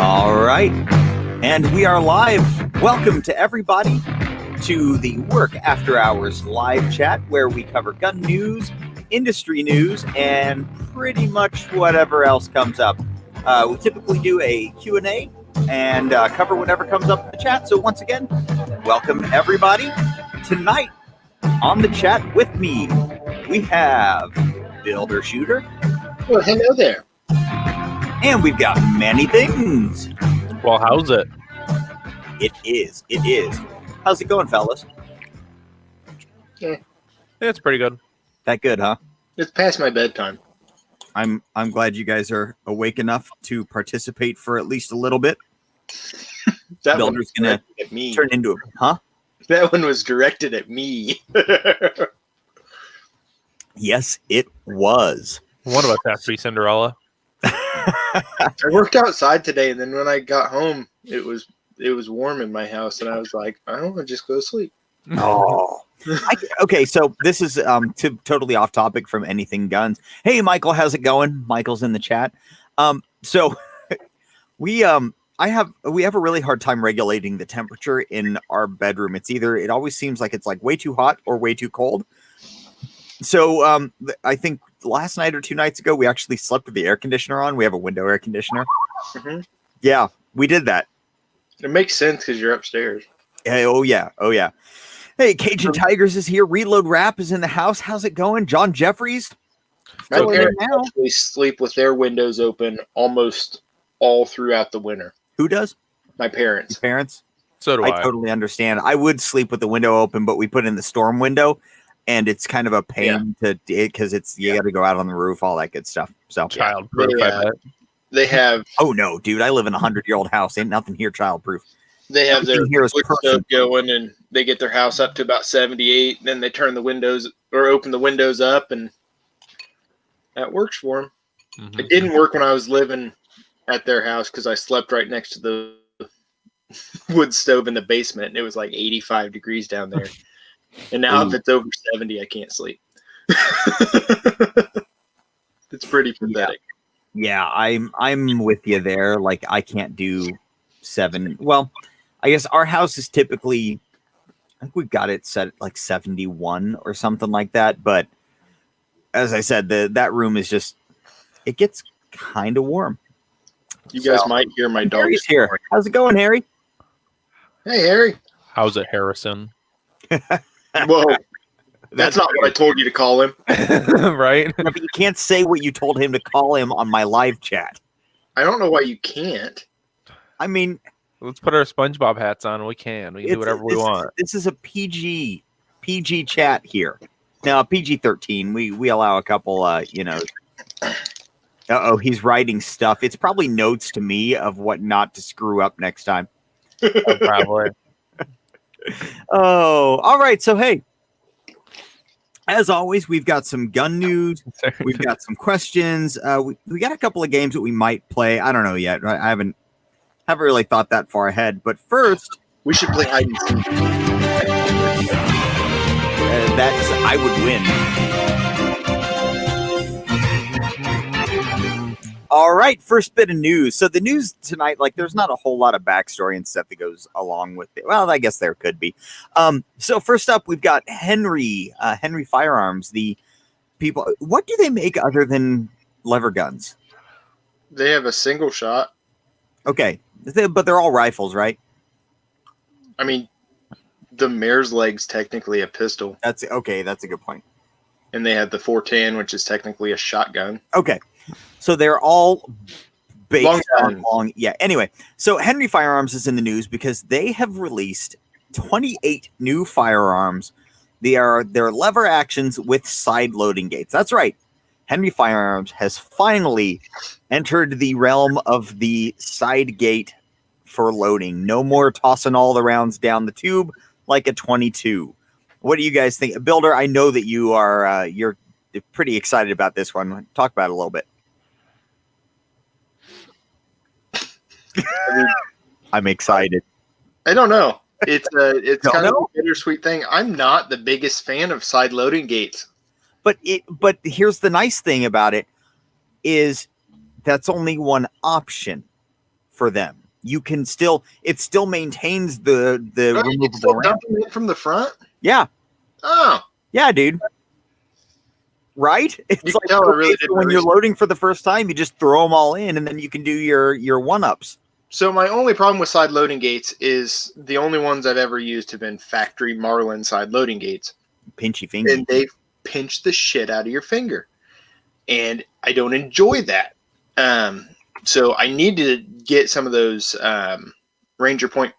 All right, and we are live. Welcome to everybody to the Work After Hours live chat, where we cover gun news, industry news, and pretty much whatever else comes up. We typically do a Q&A and cover whatever comes up in the chat. So once again, welcome everybody. Tonight on the chat with me, we have Builder Shooter. Well, hello there. And we've got many things. Well, how's it? It is. How's it going, fellas? Yeah. It's pretty good. That good, huh? It's past my bedtime. I'm glad you guys are awake enough to participate for at least a little bit. That Builder's gonna at me. turn into a That one was directed at me. Yes, it was. One of us has to be Cinderella. I worked outside today, and then when I got home, it was warm in my house, and I was like, I don't want to just go to sleep. Oh. Okay, so this is totally off topic from anything guns. Hey, Michael, how's it going? Michael's in the chat. So we have a really hard time regulating the temperature in our bedroom. It always seems like it's like way too hot or way too cold. So I think last night or 2 nights ago, we actually slept with the air conditioner on. We have a window air conditioner. Mm-hmm. Yeah, we did that. It makes sense because you're upstairs. Oh yeah. Hey, Cajun Tigers is here. Reload Rap is in the house. How's it going? John Jeffries. My parents actually sleep with their windows open almost all throughout the winter. Who does? My parents. Your parents? So do I. I totally understand. I would sleep with the window open, but we put in the storm window, and it's kind of a pain because you got to go out on the roof, all that good stuff. So Childproof. They have. Oh no, dude! I live in a 100-year-old house. Ain't nothing here childproof. They have their Everything here is wood stove going, and they get their house up to about 78. And then they turn the windows or open the windows up, and that works for them. Mm-hmm. It didn't work when I was living at their house because I slept right next to the wood stove in the basement, and it was like 85 degrees down there. And now if it's over 70, I can't sleep. It's pretty pathetic. Yeah, I'm with you there. Like I can't do 7. Well, I guess our house is typically, I think we've got it set at like 71 or something like that. But as I said, that room is just, it gets kind of warm. You guys might hear my dog. Harry's here. How's it going, Harry? Hey, Harry. How's it, Harrison? Whoa. That's not what I told you to call him. Right? But you can't say what you told him to call him on my live chat. I don't know why you can't. I mean, let's put our SpongeBob hats on. We can do whatever we want. This is a PG chat here. Now, PG-13. We allow a couple. He's writing stuff. It's probably notes to me of what not to screw up next time. Probably. Oh, all right. So hey, as always, we've got some gun news. We've got some questions. We got a couple of games that we might play. I don't know yet. I haven't really thought that far ahead. But first, we should play hide and seek. I would win. All right, first bit of news. So the news tonight, like, there's not a whole lot of backstory and stuff that goes along with it. Well, I guess there could be. So first up, we've got Henry Firearms. The people, what do they make other than lever guns? They have a single shot. Okay, but they're all rifles, right? I mean, the mare's leg's technically a pistol. That's okay. That's a good point. And they have the 410, which is technically a shotgun. Okay. So they're all based on long. Yeah. Anyway, so Henry Firearms is in the news because they have released 28 new firearms. They're lever actions with side loading gates. That's right. Henry Firearms has finally entered the realm of the side gate for loading. No more tossing all the rounds down the tube like a 22. What do you guys think? Builder, I know that you are you're pretty excited about this one. Talk about it a little bit. I'm excited. I don't know. It's kind of a bittersweet thing. I'm not the biggest fan of side loading gates. But here's the nice thing about it is that's only one option for them. You can still, it still maintains the You can removable still ramp. dump them in from the front? Yeah. Oh. Yeah, dude. Right? It's You like can tell I really did when my you're research. loading for the first time, you just throw them all in, and then you can do your one-ups. So my only problem with side loading gates is the only ones I've ever used have been factory Marlin side loading gates. Pinchy finger. And they pinch the shit out of your finger. And I don't enjoy that. So I need to get some of those Ranger Point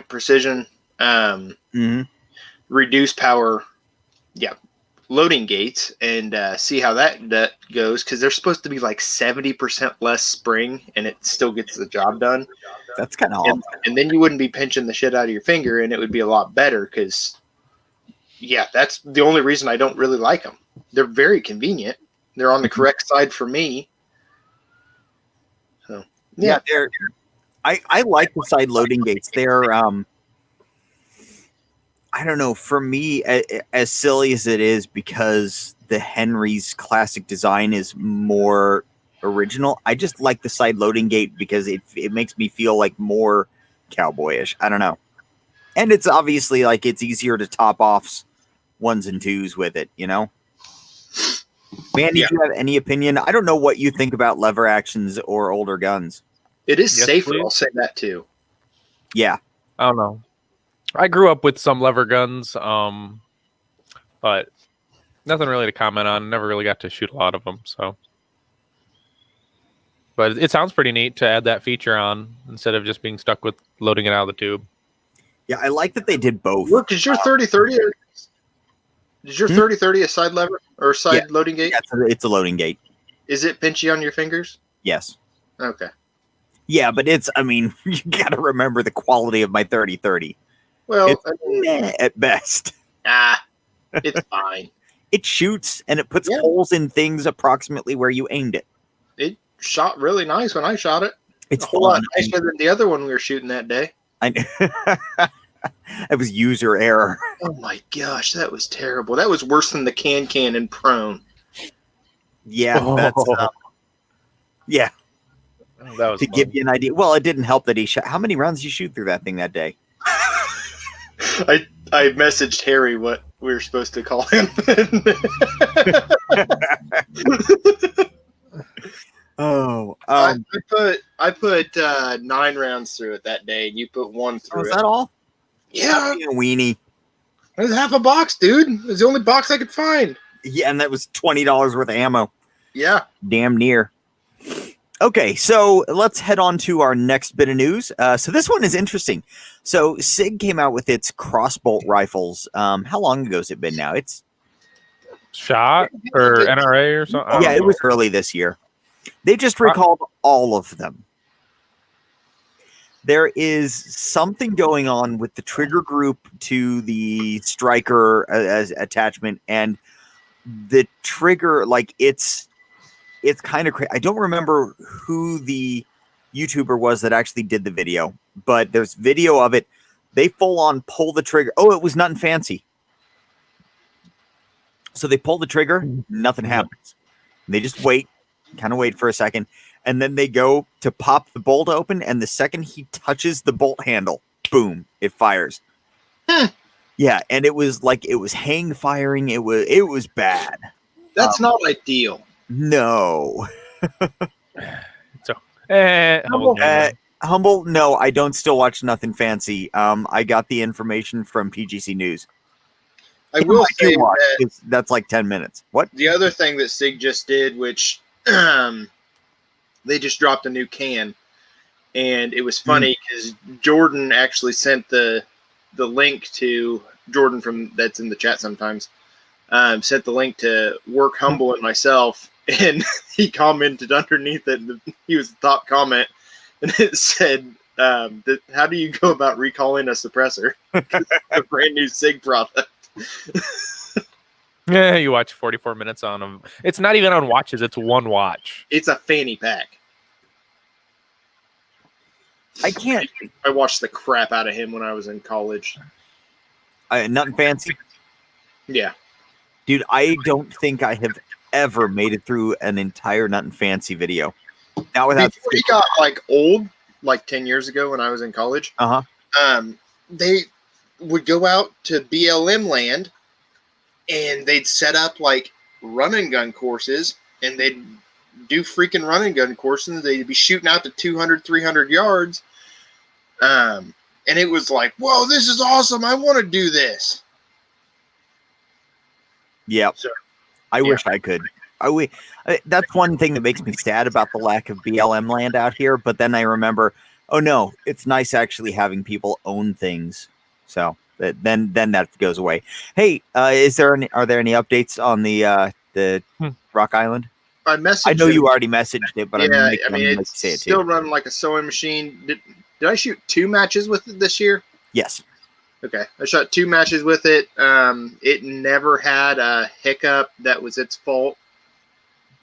Precision reduced power loading gates and see how that goes, because they're supposed to be like 70% less spring and it still gets the job done. That's kind of awesome. And then you wouldn't be pinching the shit out of your finger, and it would be a lot better, because that's the only reason I don't really like them. They're very convenient. They're on the correct side for me. So yeah, they're I like the side loading gates. They're I don't know, for me, as silly as it is, because the Henry's classic design is more original, I just like the side loading gate because it makes me feel like more cowboyish. I don't know. And it's obviously like it's easier to top off ones and twos with it, you know? Man, do you have any opinion? I don't know what you think about lever actions or older guns. It is safer, please. I'll say that too. Yeah. I don't know. I grew up with some lever guns, but nothing really to comment on. Never really got to shoot a lot of them, so. But it sounds pretty neat to add that feature on instead of just being stuck with loading it out of the tube. Yeah, I like that they did both. Look, is your 30-30? Is your 30-30 a side lever or side loading gate? Yeah, it's a loading gate. Is it pinchy on your fingers? Yes. Okay. Yeah, but it's, I mean, you got to remember the quality of my 30-30. Well, it's meh at best. It's fine. It shoots and it puts holes in things approximately where you aimed it. It shot really nice when I shot it. It's a whole lot nicer than the other one we were shooting that day. I know. It was user error. Oh my gosh, that was terrible. That was worse than the can and prone. Yeah, that's yeah. That was to give you an idea. Well, it didn't help that he shot. How many rounds did you shoot through that thing that day? I messaged Harry what we were supposed to call him. I put 9 rounds through it that day, and you put 1 through it. Was that all? Yeah, a weenie. It was half a box, dude. It was the only box I could find. Yeah, and that was $20 worth of ammo. Yeah, damn near. Okay, so let's head on to our next bit of news. So this one is interesting. So SIG came out with its crossbolt rifles. How long ago has it been now? It's shot or NRA or something? Yeah, it was early this year. They just recalled all of them. There is something going on with the trigger group to the striker as attachment, and the trigger, like it's kind of crazy. I don't remember who the YouTuber was that actually did the video, but there's video of it. They full on pull the trigger. Oh, it was Nothing Fancy. So they pull the trigger, nothing happens. They just wait, kind of wait for a second, and then they go to pop the bolt open, and the second he touches the bolt handle, boom, it fires. Yeah, and it was hang firing. It was bad. That's not ideal. No. So, humble. No, I don't still watch Nothing Fancy. I got the information from PGC News. I will say that's like 10 minutes. What? The other thing that SIG just did, which they just dropped a new can, and it was funny because Jordan actually sent the link to Jordan that's in the chat sometimes. Sent the link to Work Humble and myself, and he commented underneath it. He was the top comment, and it said, "How do you go about recalling a suppressor? A brand new SIG product." Yeah, you watch 44 minutes on them. It's not even on watches. It's one watch. It's a fanny pack. I watched the crap out of him when I was in college. Nothing Fancy. Yeah. Dude, I don't think I have ever made it through an entire Nothing Fancy video. Not without before he got like old, like 10 years ago when I was in college. They would go out to BLM land, and they'd set up like run and gun courses, and they'd do freaking run and gun courses. They'd be shooting out to 200, 300 yards. And it was like, whoa, this is awesome. I want to do this. Yep. So, I wish I could. That's one thing that makes me sad about the lack of BLM land out here. But then I remember, oh no, it's nice actually having people own things. So then that goes away. Hey, are there any updates on the Rock Island? I messaged. I know him. you already messaged it, but yeah, I'm it's still running like a sewing machine. Did I shoot 2 matches with it this year? Yes. Okay, I shot 2 matches with it. It never had a hiccup that was its fault.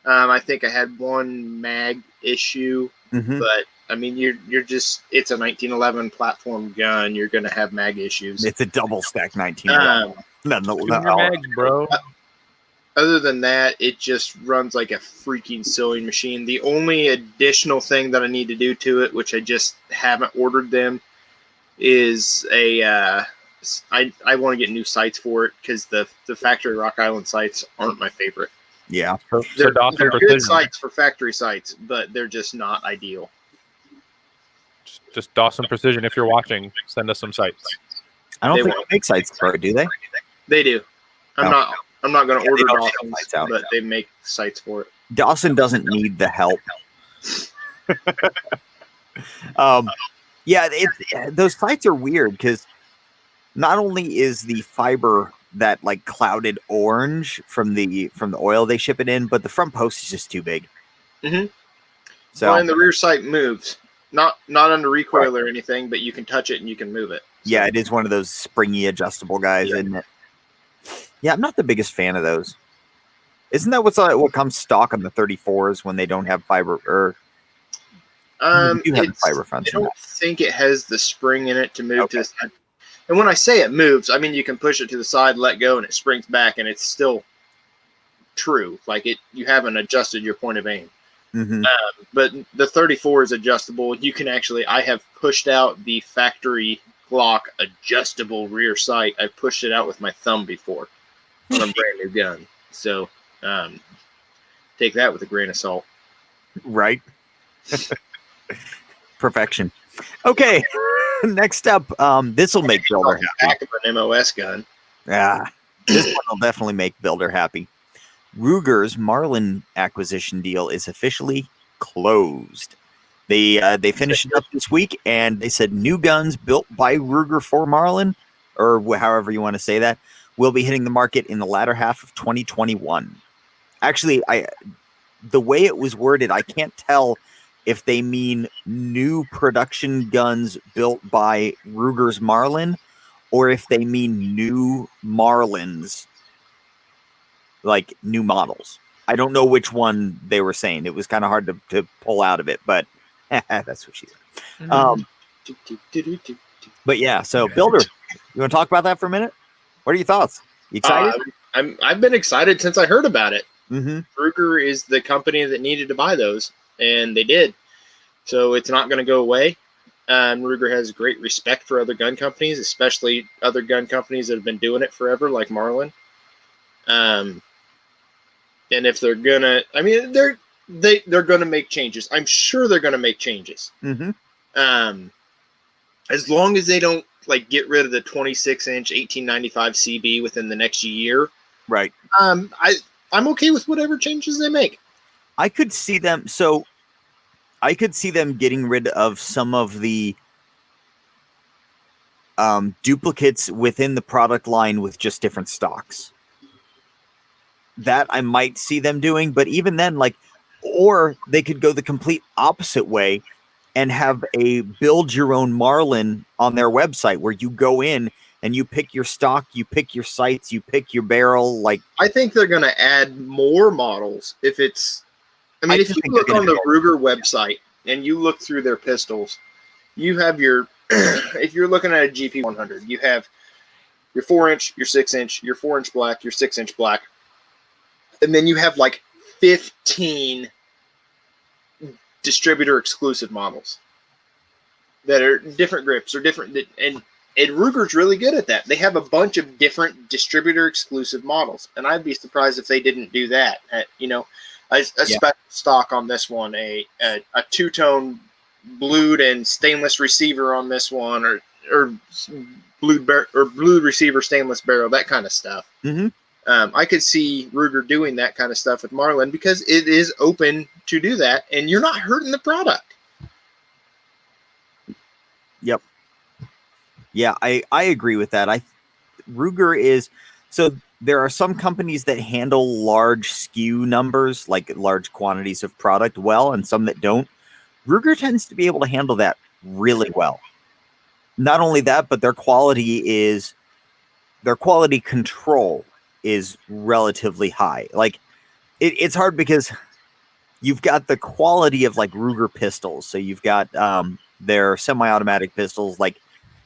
I think I had 1 mag issue, but I mean, you're just, it's a 1911 platform gun. You're going to have mag issues. It's a double stack 1911. Mags, bro. Other than that, it just runs like a freaking sewing machine. The only additional thing that I need to do to it, which I just haven't ordered them, is I want to get new sights for it, because the factory Rock Island sights aren't my favorite. Yeah. They're good sights for factory sights, but they're just not ideal. Just Dawson Precision, if you're watching, send us some sights. I don't think they make sights for it, do they? They do. I'm not going to order Dawson, but they make sites for it. Dawson doesn't need the help. Yeah, those sites are weird, because not only is the fiber that like clouded orange from the oil they ship it in, but the front post is just too big. So and the rear sight moves, not under recoil or anything, but you can touch it and you can move it. So. Yeah, it is one of those springy adjustable guys, isn't it? Yeah, I'm not the biggest fan of those. Isn't that what comes stock on the 34s when they don't have fiber? Or you have the fiber fronts. I don't think it has the spring in it to move to the side. And when I say it moves, I mean you can push it to the side, let go, and it springs back, and it's still true. Like you haven't adjusted your point of aim. But the 34 is adjustable. You can actually, I have pushed out the factory Glock adjustable rear sight. I pushed it out with my thumb before on a brand new gun. So take that with a grain of salt. Right. Perfection. Okay. Next up, this will make Builder happy. Back of an MOS gun. Yeah. This one will definitely make Builder happy. Ruger's Marlin acquisition deal is officially closed. They finished it up this week, and they said new guns built by Ruger for Marlin, or however you want to say that, will be hitting the market in the latter half of 2021. Actually, the way it was worded, I can't tell if they mean new production guns built by Ruger's Marlin, or if they mean new Marlins, like new models. I don't know which one they were saying. It was kind of hard to pull out of it, but that's what she said. But yeah, so Builder, you want to talk about that for a minute? What are your thoughts? You excited? I've been excited since I heard about it. Mm-hmm. Ruger is the company that needed to buy those, and they did. So it's not going to go away. Ruger has great respect for other gun companies, especially other gun companies that have been doing it forever, like Marlin. And if they're gonna, I mean, they're gonna make changes. I'm sure they're gonna make changes. Mm-hmm. As long as they don't like get rid of the 26-inch 1895 CB within the next year, right? I'm okay with whatever changes they make. I could see them. So I could see them getting rid of some of the duplicates within the product line with just different stocks. That I might see them doing, but even then, like, or they could go the complete opposite way and have a build your own Marlin on their website where you go in and you pick your stock, you pick your sights, you pick your barrel. Like, I think they're going to add more models if it's. I mean, if you look on the Ruger website and you look through their pistols, you have your. If you're looking at a GP100, you have your 4-inch, your 6-inch, your 4-inch black, your 6-inch black. And then you have like 15 distributor exclusive models that are different grips or different, and Ruger's really good at that. They have a bunch of different distributor exclusive models, and I'd be surprised if they didn't do that. A special stock on this one, a two-tone blued and stainless receiver on this one, or blued receiver stainless barrel, that kind of stuff. Mm-hmm. I could see Ruger doing that kind of stuff with Marlin because it is open to do that, and you're not hurting the product. Yep. Yeah, I agree with that. Ruger is, so there are some companies that handle large SKU numbers, like large quantities of product, well, and some that don't. Ruger tends to be able to handle that really well. Not only that, but their quality control is relatively high. Like it's hard because you've got the quality of like Ruger pistols. So you've got their semi-automatic pistols, like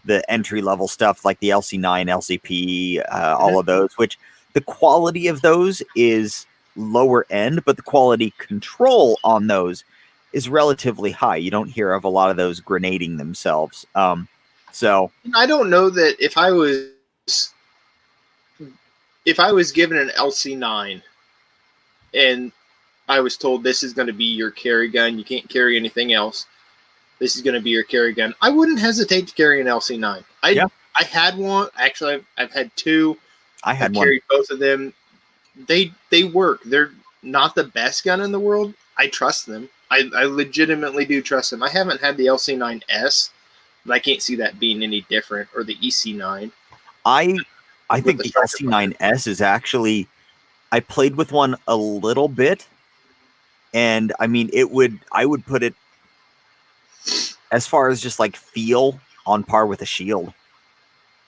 the entry-level stuff, like the LC9, LCP, all of those, which the quality of those is lower end, but the quality control on those is relatively high. You don't hear of a lot of those grenading themselves. So I don't know that if I was given an LC9 and I was told this is going to be your carry gun, you can't carry anything else, this is going to be your carry gun, I wouldn't hesitate to carry an LC9. I had one. Actually, I've had two. I had one. Carried both of them. They work. They're not the best gun in the world. I trust them. I legitimately do trust them. I haven't had the LC9S, but I can't see that being any different, or the EC9. I think the LC9S is actually, I played with one a little bit, and I mean, I would put it as far as just like feel on par with a shield.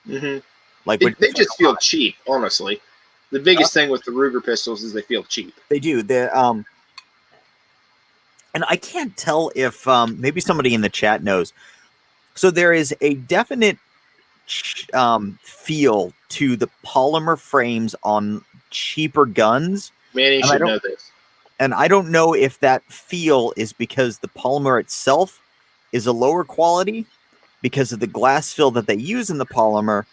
Mm-hmm. Like they just feel cheap, honestly. The biggest thing with the Ruger pistols is they feel cheap. They do. And I can't tell if maybe somebody in the chat knows. So there is a definite feel to the polymer frames on cheaper guns. Manny should know this. And I don't know if that feel is because the polymer itself is a lower quality because of the glass fill that they use in the polymer,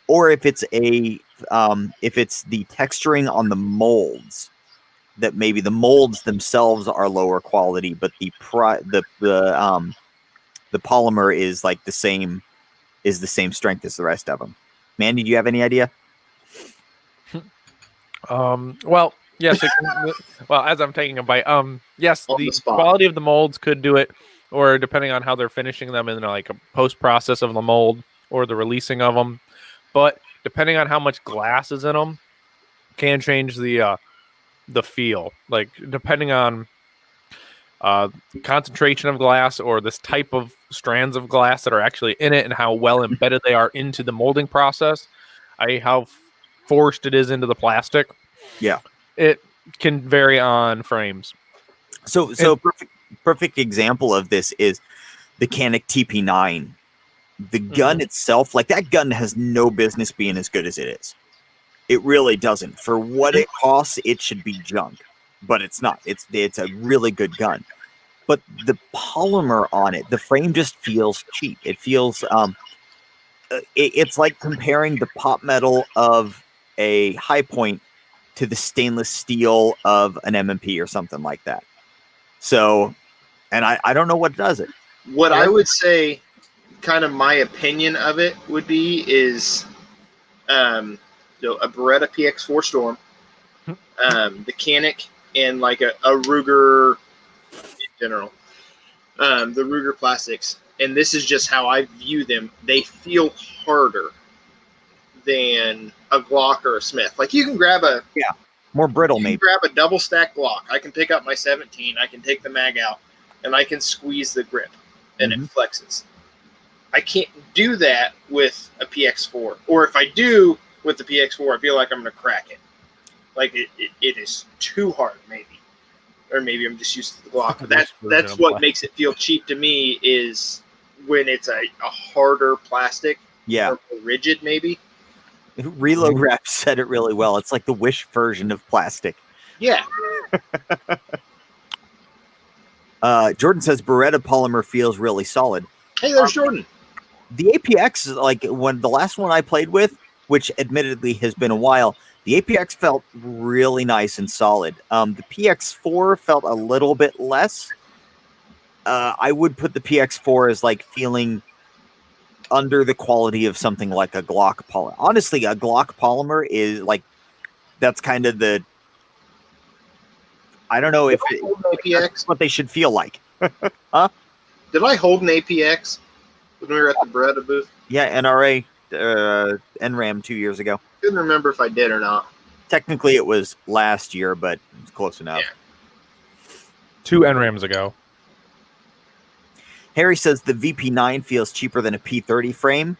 or if it's the texturing on the molds, that maybe the molds themselves are lower quality, but the polymer is like the same strength as the rest of them. Mandy, do you have any idea? Well, yes. Well, as I'm taking a bite, yes, the quality of the molds could do it, or depending on how they're finishing them in like a post process of the mold or the releasing of them. But depending on how much glass is in them, can change the feel. Like depending on concentration of glass or this type of strands of glass that are actually in it and how well embedded they are into the molding process, how forced it is into the plastic. Yeah, it can vary on frames. So perfect example of this is the Canik TP9. The gun itself, like that gun has no business being as good as it is. It really doesn't. For what it costs, it should be junk, but it's not. It's a really good gun. But the polymer on it, the frame just feels cheap. It feels it's like comparing the pop metal of a High Point to the stainless steel of an M&P or something like that. So, and I don't know what does it. What I would say, kind of my opinion of it would be is a Beretta PX4 Storm, the Canik, and like a Ruger in general, the Ruger plastics. And this is just how I view them. They feel harder than a Glock or a Smith. Like you can grab more brittle, maybe. Grab a double stack Glock. I can pick up my 17. I can take the mag out, and I can squeeze the grip, and it flexes. I can't do that with a PX4. Or if I do with the PX4, I feel like I'm going to crack it. Like it is too hard, maybe. Or maybe I'm just used to the Glock. That's what makes it feel cheap to me is when it's a harder plastic. Yeah. Or more rigid, maybe. Reload Rap said it really well. It's like the Wish version of plastic. Yeah. Jordan says Beretta polymer feels really solid. Hey, there's Jordan. The APX, like when the last one I played with, which admittedly has been a while, the APX felt really nice and solid. The PX4 felt a little bit less. I would put the PX4 as like feeling under the quality of something like a Glock polymer. Honestly, a Glock polymer is like, that's kind of the, I don't know if that's what they should feel like. Huh? Did I hold an APX when we were at the Beretta booth? Yeah, NRA, NRAM 2 years ago. Couldn't remember if I did or not. Technically, it was last year, but it's close enough. Yeah. 2 NRAMs ago. Harry says the VP9 feels cheaper than a P30 frame.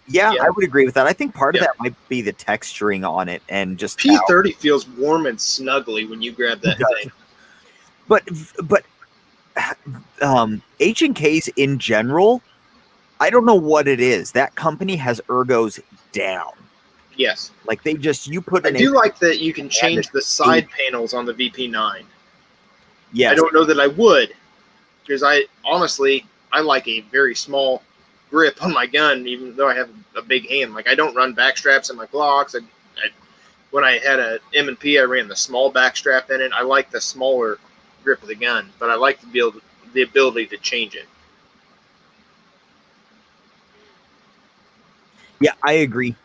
Yeah, I would agree with that. I think part of that might be the texturing on it and just P30 feels warm and snuggly when you grab that thing. But H&Ks in general, I don't know what it is. That company has ergos down. Yes. Like they just, you put I do like that you can change the side panels on the VP9. Yes. I don't know that I would, because I like a very small grip on my gun, even though I have a big hand. Like I don't run back straps in my Glocks. When I had a M&P, I ran the small back strap in it. I like the smaller grip of the gun, but I like the ability to change it. Yeah, I agree.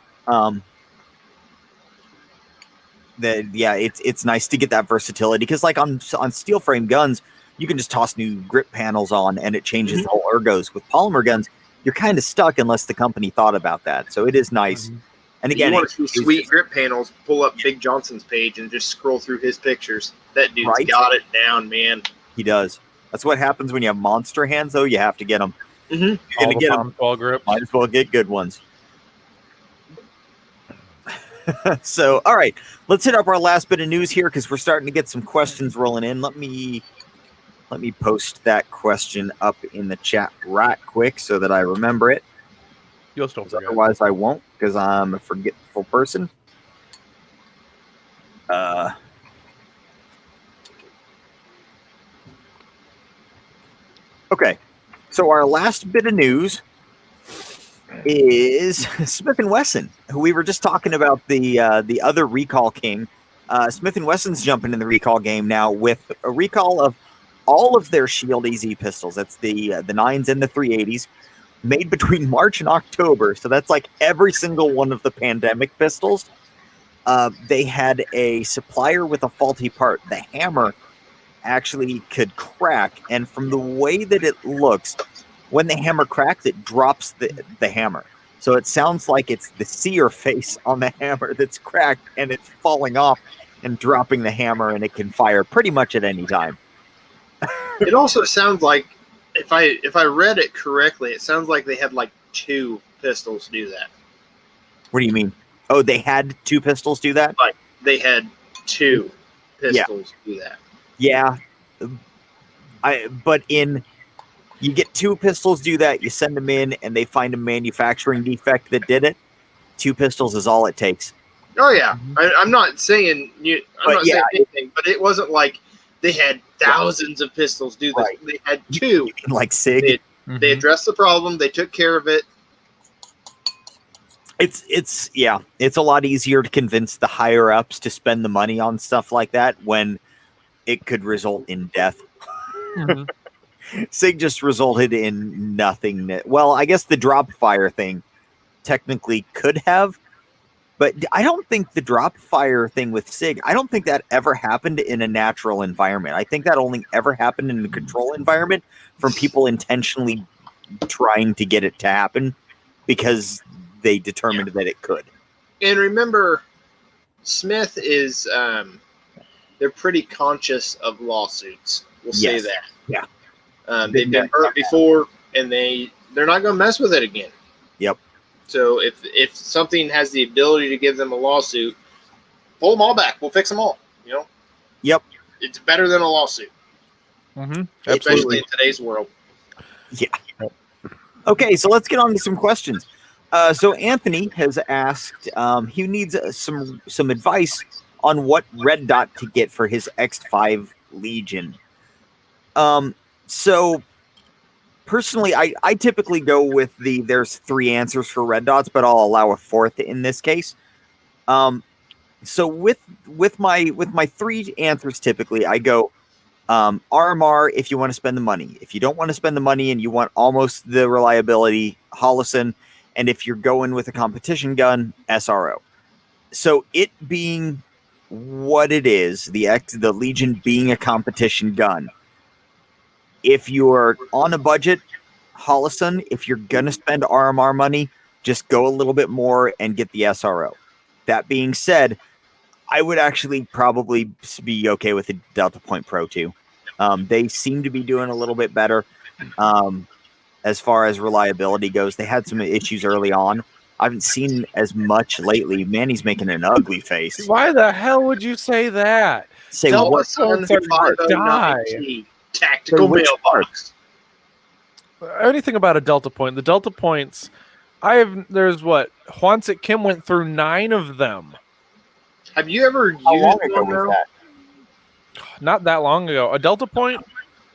It's nice to get that versatility because like on steel frame guns, you can just toss new grip panels on and it changes the whole ergos. With polymer guns, you're kind of stuck unless the company thought about that. So it is nice. And again, you want to see sweet grip panels, pull up Big Johnson's page and just scroll through his pictures. That dude's got it down, man. He does. That's what happens when you have monster hands, though. You have to get them. You're going to get them. Might as well get good ones. So, all right, let's hit up our last bit of news here because we're starting to get some questions rolling in. Let me post that question up in the chat right quick so that I remember it. You'll still forget. Otherwise, I won't because I'm a forgetful person. Okay, so our last bit of news is Smith & Wesson, who we were just talking about the other recall king. Smith & Wesson's jumping in the recall game now with a recall of all of their Shield EZ pistols. That's the 9s and the 380s made between March and October. So that's like every single one of the pandemic pistols. They had a supplier with a faulty part. The hammer actually could crack, and from the way that it looks, when the hammer cracks, it drops the hammer. So it sounds like it's the sear face on the hammer that's cracked, and it's falling off and dropping the hammer, and it can fire pretty much at any time. It also sounds like, if I read it correctly, it sounds like they had like 2 pistols do that. What do you mean? Oh, they had 2 pistols do that? Like they had 2 pistols do that. Yeah. You get 2 pistols do that, you send them in, and they find a manufacturing defect that did it. 2 pistols is all it takes. Oh, yeah. I'm not saying anything, but it wasn't like they had thousands of pistols do this. Right. They had 2. Like SIG. They addressed the problem. They took care of it. It's a lot easier to convince the higher ups to spend the money on stuff like that when it could result in death. SIG just resulted in nothing. Well, I guess the drop fire thing technically could have, but I don't think the drop fire thing with SIG, I don't think that ever happened in a natural environment. I think that only ever happened in a control environment from people intentionally trying to get it to happen because they determined that it could. And remember, Smith is, they're pretty conscious of lawsuits. We'll say that. Yeah. They've been hurt before, and they're not going to mess with it again. Yep. So if something has the ability to give them a lawsuit, pull them all back. We'll fix them all. You know. Yep. It's better than a lawsuit. Especially in today's world. Yeah. Okay, so let's get on to some questions. So Anthony has asked, he needs some advice on what red dot to get for his X5 Legion. So personally, I typically go with there's 3 answers for red dots, but I'll allow a 4th in this case. So with my 3 answers, typically I go RMR if you want to spend the money. If you don't want to spend the money and you want almost the reliability, Holosun. And if you're going with a competition gun, SRO. So it being what it is, the Legion being a competition gun. If you're on a budget, Holosun, if you're gonna spend RMR money, just go a little bit more and get the SRO. That being said, I would actually probably be okay with the Delta Point Pro 2. They seem to be doing a little bit better as far as reliability goes. They had some issues early on. I haven't seen as much lately. Manny's making an ugly face. Why the hell would you say that? Say Delta what? Sun Die. 509T tactical which mailbox. Anything about a Delta Point? The Delta Points, there's what? Hwansik Kim went through 9 of them. Have you ever How used long ago one? was though? that? Not that long ago. A Delta Point?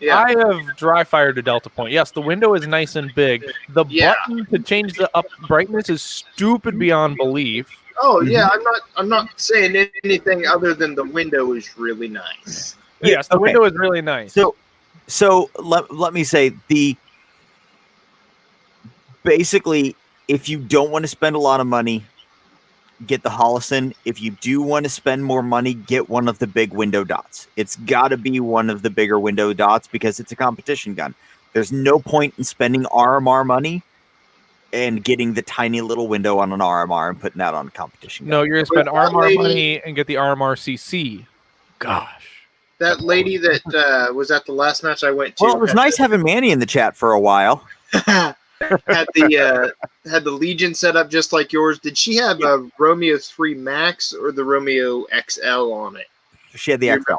Yeah. I have dry fired a Delta Point. Yes, the window is nice and big. The button to change the up brightness is stupid beyond belief. Oh yeah, I'm not saying anything other than the window is really nice. Yes, the okay. window is really nice. So let me say basically, if you don't want to spend a lot of money, get the Holosun. If you do want to spend more money, get one of the big window dots. It's got to be one of the bigger window dots because it's a competition gun. There's no point in spending RMR money and getting the tiny little window on an RMR and putting that on a competition gun. No, you're going to spend RMR money and get the RMR CC. Gosh. That lady that was at the last match I went to. Well, it was nice having Manny in the chat for a while. had the Legion set up just like yours. Did she have a Romeo 3 Max or the Romeo XL on it? She had the XL.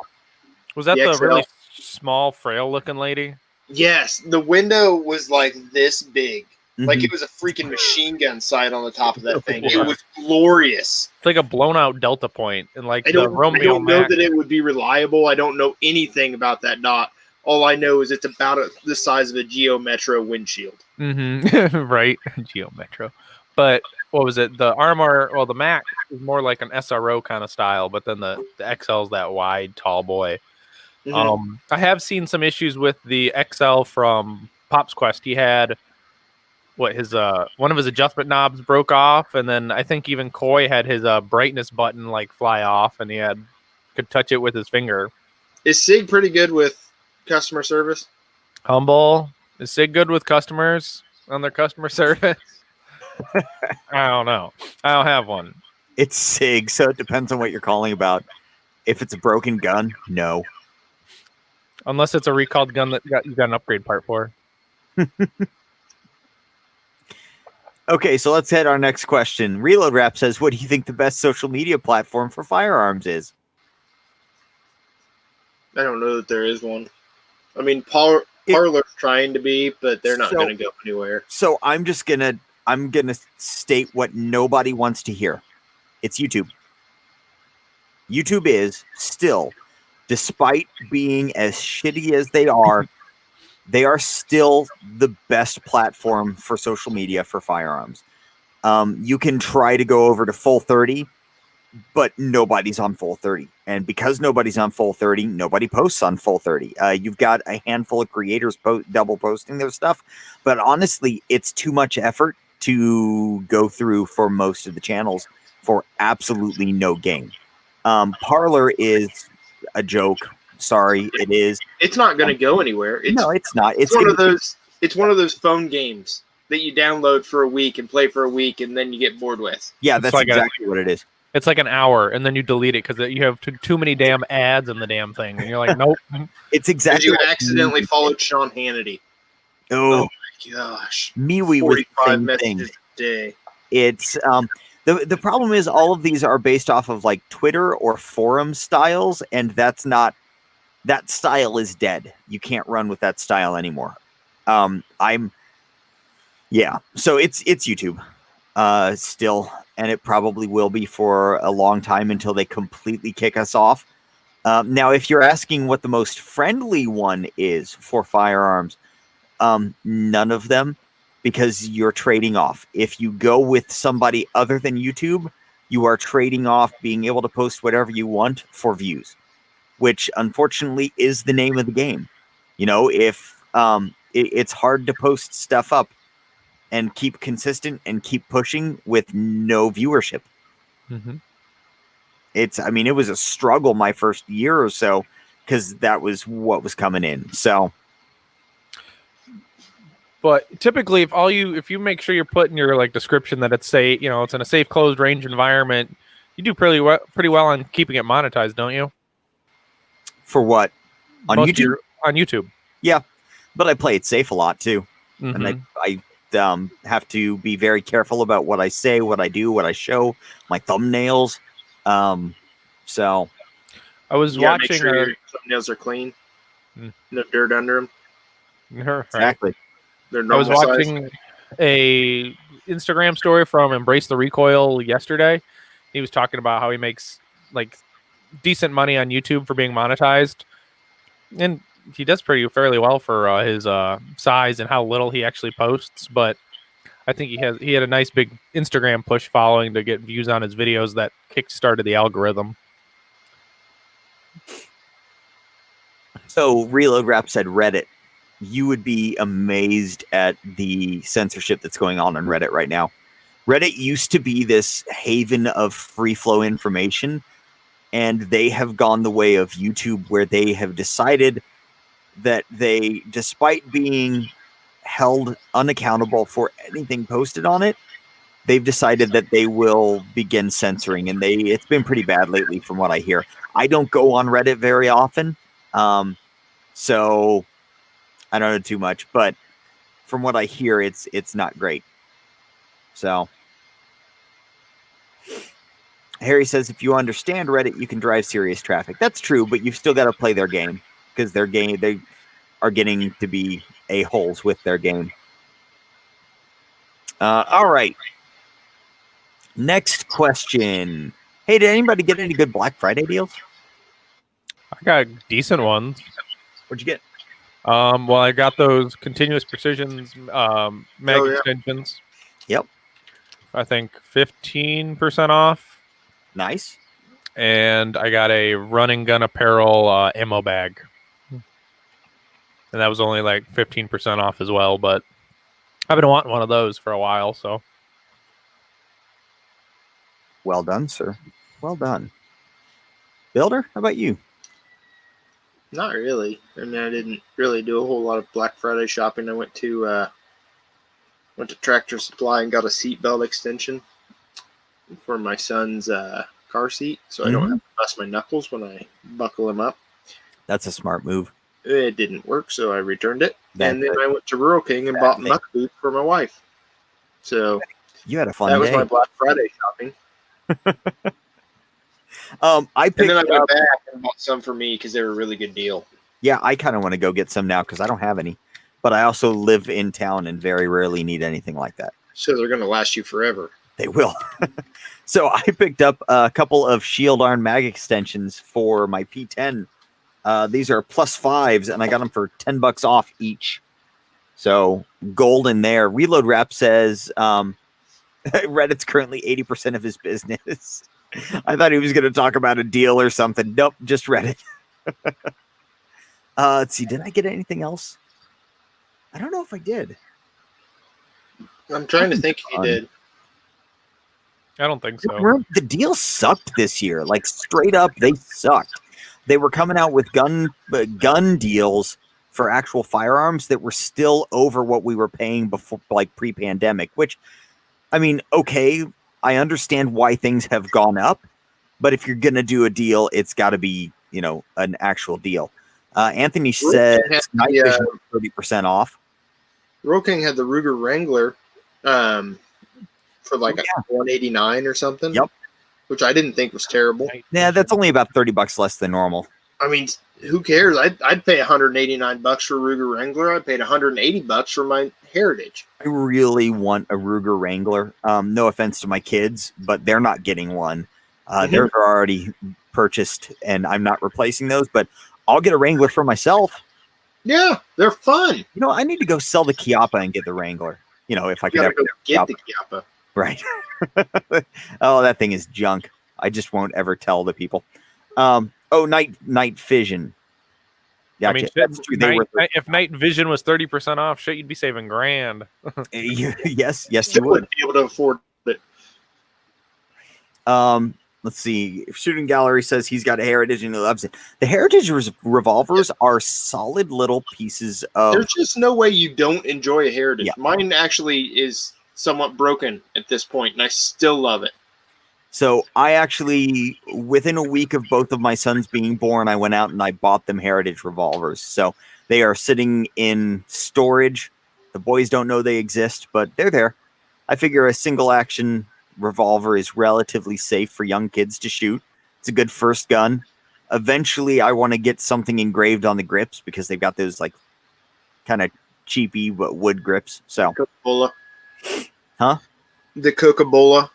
Was that The the XL? really small, frail-looking lady? Yes, the window was like this big. Mhm. Like it was a freaking machine gun sight on the top of that thing. It was glorious. It's like a blown-out Delta Point, and like I the don't Romeo know Max. that it would be reliable. I don't know anything about that dot. All I know is it's about the size of a Geo Metro windshield. Mm-hmm. Right, Geo Metro. But what was it? The Armor, well, the Mac is more like an SRO kind of style, but then the XL's that wide, tall boy. Mhm. I have seen some issues with the XL from Pop's Quest. He had his one of his adjustment knobs broke off, and then I think even Coy had his brightness button like fly off, and could touch it with his finger. Is SIG pretty good with customer service? Humble. Is Sig good with customers on their customer service? I don't know. I don't have one. It's SIG, so it depends on what you're calling about. If it's a broken gun, no. Unless it's a recalled gun that you got an upgrade part for. Okay, so let's head our next question. Reload Rap says, what do you think the best social media platform for firearms is? I don't know that there is one. I mean, Parler's trying to be, but they're not going to go anywhere. So I'm gonna state what nobody wants to hear. It's YouTube. YouTube is still, despite being as shitty as they are still the best platform for social media for firearms. You can try to go over to Full 30, but nobody's on Full 30. And because nobody's on Full 30, nobody posts on Full 30. You've got a handful of creators double posting their stuff, but honestly, it's too much effort to go through for most of the channels for absolutely no gain. Parler is a joke. Sorry, it is. It's not going to go anywhere. No, it's not. It's one of those. It's one of those phone games that you download for a week and play for a week, and then you get bored with. Yeah, that's like exactly what it is. It's like an hour, and then you delete it because you have too many damn ads in the damn thing, and you're like, nope. It's exactly. You accidentally followed Sean Hannity. Oh my gosh! MeWe was 45 messages a day. It's the problem is all of these are based off of like Twitter or forum styles, and that style is dead. You can't run with that style anymore. So it's YouTube still, and it probably will be for a long time until they completely kick us off. Now, if you're asking what the most friendly one is for firearms, none of them, because you're trading off. If you go with somebody other than YouTube, you are trading off being able to post whatever you want for views, which unfortunately is the name of the game. You know, if it's hard to post stuff up and keep consistent and keep pushing with no viewership. Mm-hmm. I mean, it was a struggle my first year or so because that was what was coming in. So, but typically, if you make sure you're putting your like description that it's it's in a safe closed range environment, you do pretty well on keeping it monetized, don't you? For what? On YouTube? On YouTube. Yeah, but I play it safe a lot too, Mm-hmm. and I have to be very careful about what I say, what I do, what I show, my thumbnails. So I was watching. Make sure your thumbnails are clean, no dirt under them. Right. Exactly. They're I was normal watching size. a Instagram story from Embrace the Recoil yesterday. He was talking about how he makes like decent money on YouTube for being monetized, and he does fairly well for his size and how little he actually posts. But I think he had a nice big Instagram push following to get views on his videos that kick-started the algorithm. So Reload Rap said Reddit. You would be amazed at the censorship that's going on Reddit right now. Reddit used to be this haven of free flow information, and they have gone the way of YouTube, where they have decided that they, despite being held unaccountable for anything posted on it, they've decided that they will begin censoring, and it's been pretty bad lately from what I hear. I don't go on Reddit very often, so I don't know too much, but from what I hear, it's not great. So Harry says, if you understand Reddit, you can drive serious traffic. That's true, but you've still got to play their game, because they are getting to be a-holes with their game. All right. Next question. Hey, did anybody get any good Black Friday deals? I got decent ones. What'd you get? Well, I got those continuous precisions mag extensions. Yep. I think 15% off. Nice. And I got a running gun apparel ammo bag. And that was only like 15% off as well, but I've been wanting one of those for a while, so. Well done, sir. Well done. Builder, how about you? Not really. I mean, I didn't really do a whole lot of Black Friday shopping. I went to Tractor Supply and got a seatbelt extension for my son's car seat, so I don't have to bust my knuckles when I buckle him up. That's a smart move. It didn't work, so I returned it. And then I went to Rural King and bought muck boots for my wife. So you had a fun day. That was my Black Friday shopping. I went back and bought some for me because they were a really good deal. Yeah, I kind of want to go get some now because I don't have any. But I also live in town and very rarely need anything like that. So they're going to last you forever. They will. So I picked up a couple of Shield Arm mag extensions for my P10. These are +5s, and I got them for $10 off each. So gold in there. Reload Rap says Reddit's currently 80% of his business. I thought he was going to talk about a deal or something. Nope, just Reddit. Let's see. Did I get anything else? I don't know if I did. I'm trying to think if you did. I don't think so. The deals sucked this year. Like, straight up, they sucked. They were coming out with gun deals for actual firearms that were still over what we were paying before, like pre-pandemic, which, I mean, okay, I understand why things have gone up, but if you're going to do a deal, it's got to be, an actual deal. Anthony said night vision 30% off. Rural King had the Ruger Wrangler for like $189 or something. Yep. Which I didn't think was terrible. Yeah, that's only about $30 less than normal. I mean, who cares? I'd pay $189 for Ruger Wrangler. I paid $180 for my Heritage. I really want a Ruger Wrangler. No offense to my kids, but they're not getting one. Theirs are already purchased, and I'm not replacing those, but I'll get a Wrangler for myself. Yeah, they're fun. You know, I need to go sell the Chiappa and get the Wrangler. You know, if I could ever get the Chiappa. Right. Oh, that thing is junk. I just won't ever tell the people. Night Vision. Gotcha. I mean, that's true. If Night Vision was 30% off, shit, you'd be saving $1,000. Yes, you Still would be able to afford it. Let's see. Shooting Gallery says he's got a Heritage and he loves it. The Heritage revolvers are solid little pieces of. There's just no way you don't enjoy a Heritage. Yeah. Mine actually is somewhat broken at this point, and I still love it. So I actually, within a week of both of my sons being born, I went out and I bought them Heritage revolvers. So they are sitting in storage. The boys don't know they exist, but they're there. I figure a single action revolver is relatively safe for young kids to shoot. It's a good first gun. Eventually, I want to get something engraved on the grips because they've got those like kind of cheapy but wood grips. So, Coca-Cola. Huh? The Coca-Cola.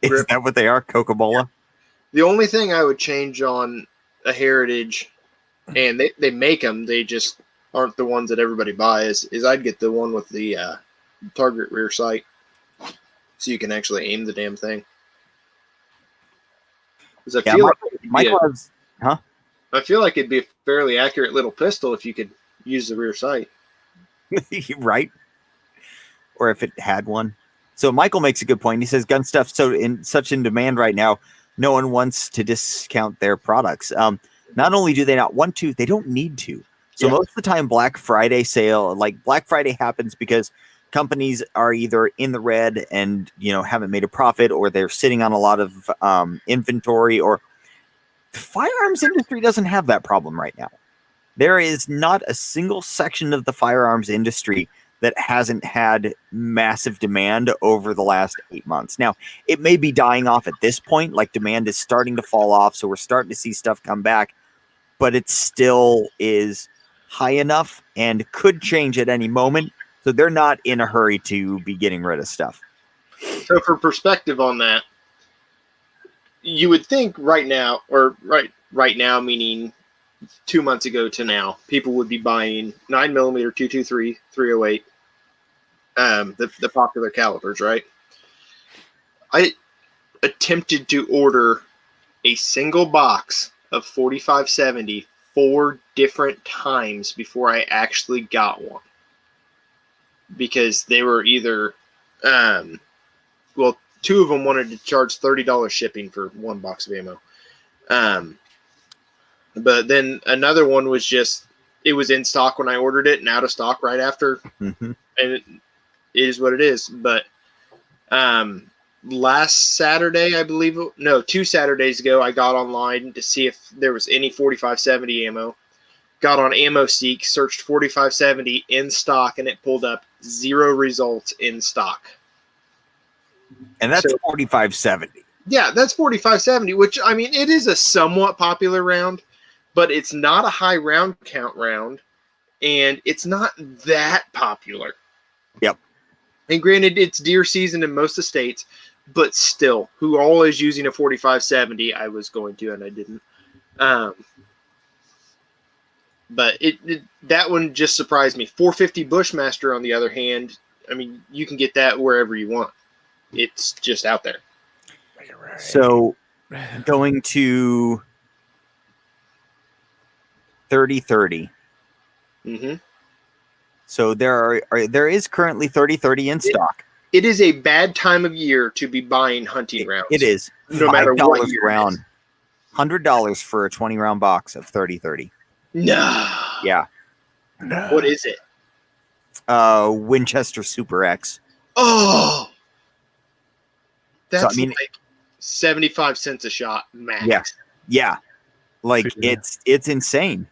Is that what they are? Coca-Cola? Yeah. The only thing I would change on a Heritage, and they make them, they just aren't the ones that everybody buys, is I'd get the one with the target rear sight. So you can actually aim the damn thing. Because I feel like it'd be a fairly accurate little pistol if you could use the rear sight. Right? Or if it had one. So Michael makes a good point. He says gun stuff such in demand right now, no one wants to discount their products. Not only do they not want to, they don't need to. So most of the time, Black Friday happens because companies are either in the red and haven't made a profit, or they're sitting on a lot of inventory, or the firearms industry doesn't have that problem right now. There is not a single section of the firearms industry that hasn't had massive demand over the last 8 months. Now, it may be dying off at this point, like demand is starting to fall off, so we're starting to see stuff come back, but it still is high enough and could change at any moment. So they're not in a hurry to be getting rid of stuff. So for perspective on that, you would think right now meaning 2 months ago to now, people would be buying 9mm 223 308, the popular calibers, right? I attempted to order a single box of 4570 4 different times before I actually got one. Because they were either, two of them wanted to charge $30 shipping for one box of ammo. But then another one was it was in stock when I ordered it and out of stock right after. Mm-hmm. And it is what it is. But last Saturday, 2 Saturdays ago, I got online to see if there was any 4570 ammo. Got on AmmoSeek, searched 4570 in stock, and it pulled up 0 results in stock. And that's 4570. Yeah, that's 4570, which, I mean, it is a somewhat popular round, but it's not a high round count round, and it's not that popular. Yep. And granted, it's deer season in most of the states, but still, who all is using a 4570, I was going to, and I didn't. But that one just surprised me. 450 Bushmaster, on the other hand, I mean, you can get that wherever you want. It's just out there. So going to 3030. Mm-hmm. So there is currently 3030 in stock. It is a bad time of year to be buying hunting rounds. It is. No matter what year round. $100 for a 20 round box of 3030. No. Yeah. No. What is it? Winchester Super X. Oh. That's like 75 cents a shot max. Yeah. Yeah. Like it's insane.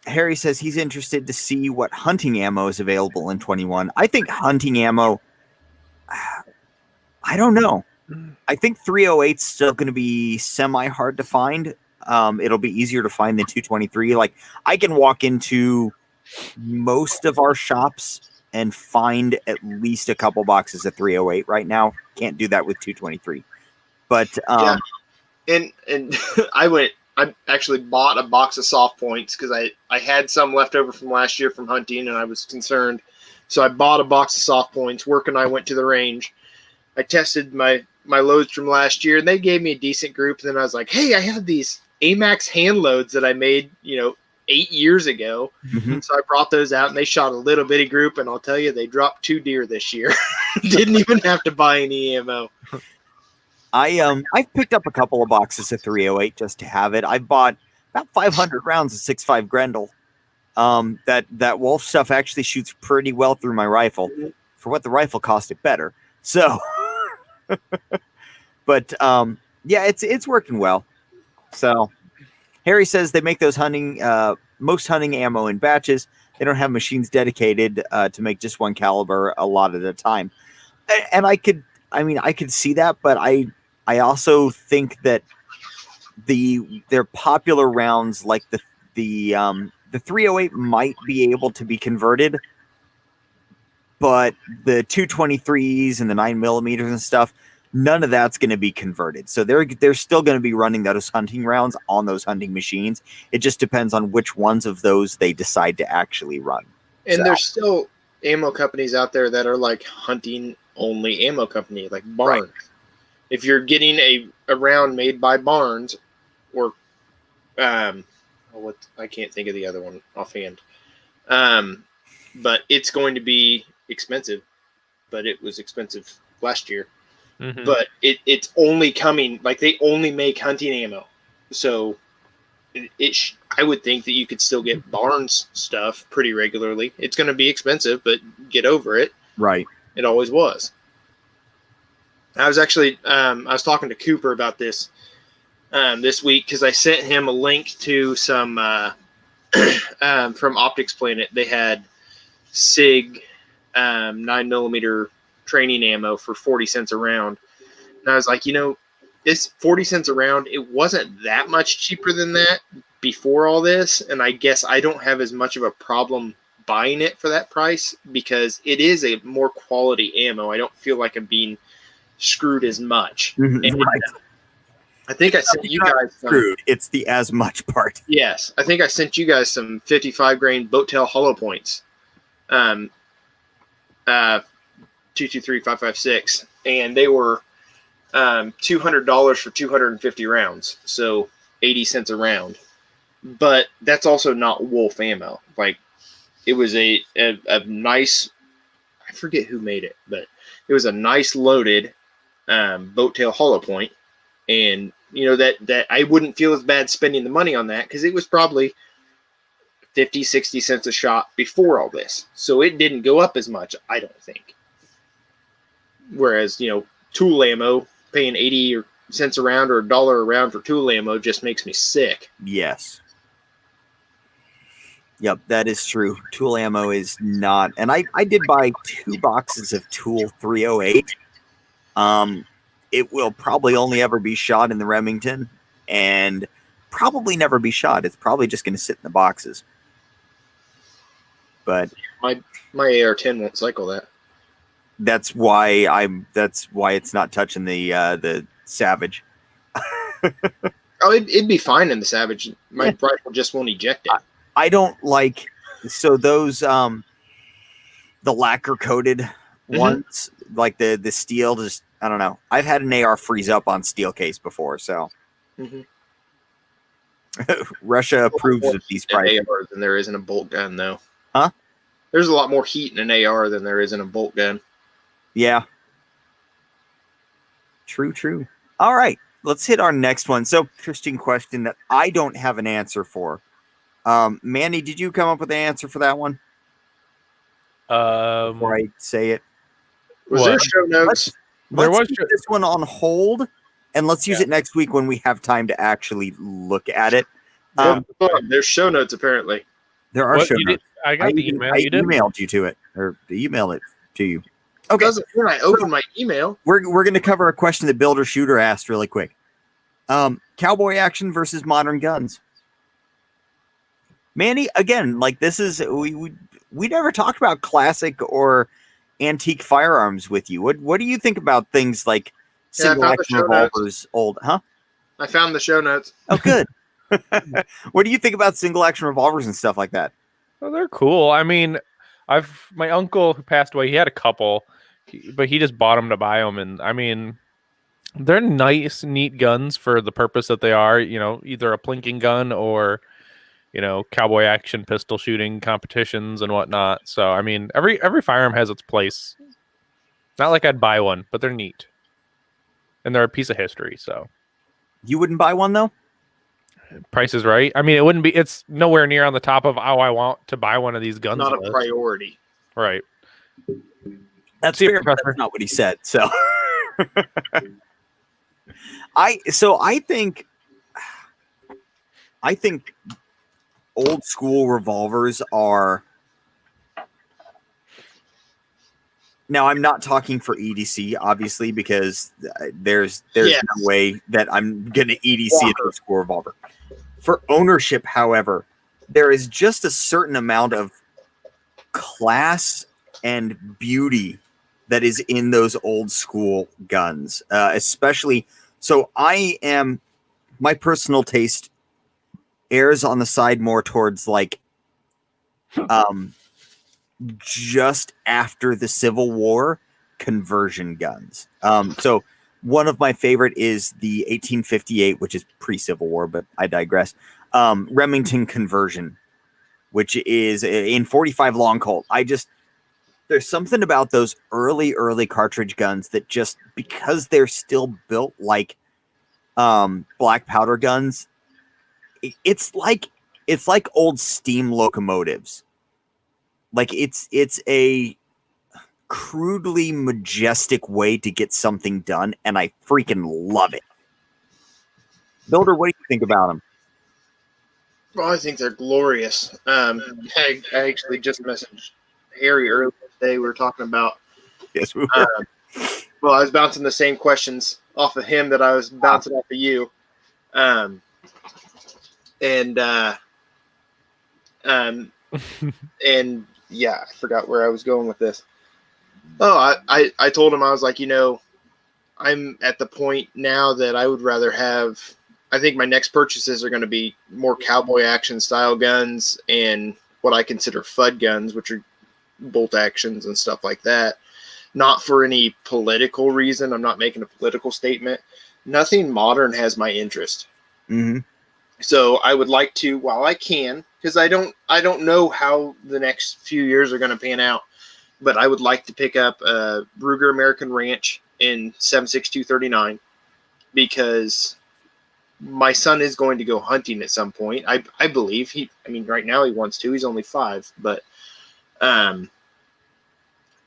Harry says he's interested to see what hunting ammo is available in 21. I think hunting ammo, I don't know. I think 308 is still going to be semi hard to find. It'll be easier to find than 223. Like, I can walk into most of our shops and find at least a couple boxes of 308 right now. Can't do that with 223. But And I actually bought a box of soft points because I had some left over from last year from hunting and I was concerned. So I bought a box of soft points. Work and I went to the range. I tested my loads from last year and they gave me a decent group. And then I was like, hey, I have these AMAX hand loads that I made, 8 years ago. Mm-hmm. So I brought those out and they shot a little bitty group. And I'll tell you, they dropped 2 deer this year. Didn't even have to buy any ammo. I've picked up a couple of boxes of 308 just to have it. I bought about 500 rounds of 6.5 Grendel. That Wolf stuff actually shoots pretty well through my rifle. For what the rifle cost, it better. So, but yeah, it's working well. So, Harry says they make those most hunting ammo in batches. They don't have machines dedicated to make just one caliber a lot at a time. And I could see that, but I also think that their popular rounds like the 308 might be able to be converted, but the 223s and the 9mm and stuff, none of that's going to be converted. So they're still going to be running those hunting rounds on those hunting machines. It just depends on which ones of those they decide to actually run. And there's still ammo companies out there that are like hunting only ammo company, like Barnes. Right. If you're getting a round made by Barnes, or I can't think of the other one offhand, but it's going to be expensive. But it was expensive last year. Mm-hmm. But it's only coming, like they only make hunting ammo, so I would think that you could still get Barnes stuff pretty regularly. It's going to be expensive, but get over it. Right. It always was. I was actually I was talking to Cooper about this this week because I sent him a link to some from Optics Planet. They had SIG 9mm training ammo for 40 cents a round, and I was like, this 40 cents a round, it wasn't that much cheaper than that before all this, and I guess I don't have as much of a problem buying it for that price because it is a more quality ammo. I don't feel like I'm being screwed as much. And, right. I think I sent you guys screwed. It's the as much part. Yes, I think I sent you guys some 55 grain boat tail hollow points. 223-556, and they were $200 for 250 rounds, so 80 cents a round. But that's also not Wolf ammo. Like, it was a nice, I forget who made it, but it was a nice loaded boat tail hollow point, and that I wouldn't feel as bad spending the money on that because it was probably 50-60 cents a shot before all this, so it didn't go up as much, I don't think. Whereas, tool ammo, paying 80 cents a round or $1 a round for tool ammo just makes me sick. Yes. Yep, that is true. Tool ammo is not, and I did buy 2 boxes of Tool 308. It will probably only ever be shot in the Remington and probably never be shot. It's probably just going to sit in the boxes. But my AR-10 won't cycle that. That's why it's not touching the Savage. Oh, it'd be fine in the Savage. My rifle just won't eject it. I don't like those the lacquer coated ones, like the steel. Just I don't know. I've had an AR freeze up on steel case before, so Russia approves of these prices. AR than there is in a bolt gun, though. Huh? There's a lot more heat in an AR than there is in a bolt gun. Yeah. True. All right, let's hit our next one. So, interesting question that I don't have an answer for. Manny, did you come up with an answer for that one? Before I say it. Was there show notes? Let's put this one on hold, and let's use it next week when we have time to actually look at it. There's show notes, apparently. There are show notes. I got the email. I emailed you to it, or emailed it to you. Okay. Doesn't when I open my email. We're going to cover a question that Builder Shooter asked really quick. Cowboy action versus modern guns. Manny, again, like this is we never talked about classic or antique firearms with you. What do you think about things like single action revolvers, old, huh? I found the show notes. Oh, good. What do you think about single action revolvers and stuff like that? Well, they're cool. I mean, my uncle who passed away, he had a couple, but he just bought them to buy them, and I mean, they're nice, neat guns for the purpose that they are. You know, either a plinking gun or cowboy action pistol shooting competitions and whatnot. So I mean, every firearm has its place. Not like I'd buy one, but they're neat, and they're a piece of history. So You wouldn't buy one though? Price is right. I mean, it wouldn't be. It's nowhere near on the top of how I want to buy one of these guns. Not a priority. Right. That's fair. That's not what he said. So, I think old school revolvers are. Now, I'm not talking for EDC, obviously, because there's no way that I'm going to EDC an old school revolver. For ownership, however, there is just a certain amount of class and beauty that is in those old school guns, especially. So my personal taste errs on the side more towards like, just after the Civil War conversion guns. So one of my favorite is the 1858, which is pre-Civil War, but I digress. Remington conversion, which is in 45 long Colt. There's something about those early cartridge guns that just, because they're still built like black powder guns, it's like old steam locomotives. Like it's a crudely majestic way to get something done, and I freaking love it. Builder, what do you think about them? Well, I think they're glorious. I actually just messaged Harry earlier today. We were talking about. Yes, we were. Well, I was bouncing the same questions off of him that I was bouncing off of you, and yeah, I forgot where I was going with this. Oh, I told him, I was like, I'm at the point now that I would rather have, I think my next purchases are going to be more cowboy action style guns and what I consider FUD guns, which are bolt actions and stuff like that. Not for any political reason. I'm not making a political statement. Nothing modern has my interest. Mm-hmm. So I would like to, while I can, because I don't know how the next few years are going to pan out, but I would like to pick up a Ruger American Ranch in 7.6239 because my son is going to go hunting at some point. I believe right now he wants to. He's only 5, but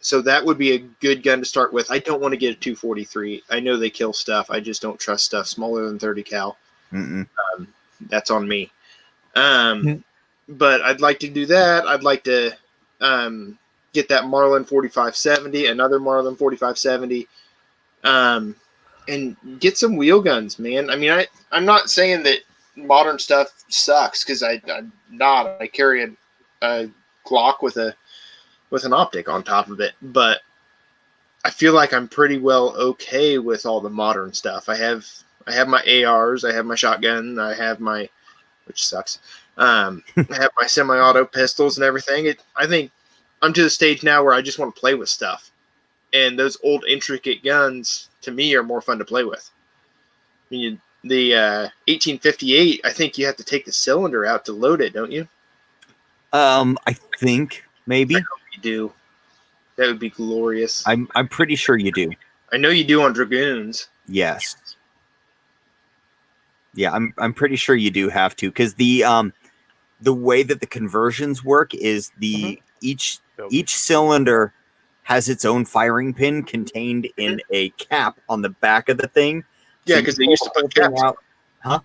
so that would be a good gun to start with. I don't want to get a 243. I know they kill stuff. I just don't trust stuff smaller than 30 cal. That's on me. But I'd like to do that. I'd like to get that Marlin 4570, another Marlin 4570, and get some wheel guns, man. I mean, I'm not saying that modern stuff sucks, because I'm not. I carry a Glock with an optic on top of it, but I feel like I'm pretty well okay with all the modern stuff. I have my ARs, I have my shotgun, I have my, which sucks. I have my semi-auto pistols and everything. I think I'm to the stage now where I just want to play with stuff. And those old intricate guns, to me, are more fun to play with. I mean, the 1858, I think you have to take the cylinder out to load it, don't you? I think maybe. I hope you do. That would be glorious. I'm pretty sure you do. I know you do on Dragoons. Yes. Yeah, I'm pretty sure you do have to, because the way that the conversions work is each cylinder has its own firing pin contained in a cap on the back of the thing. Yeah, because they used to put caps on them. Huh?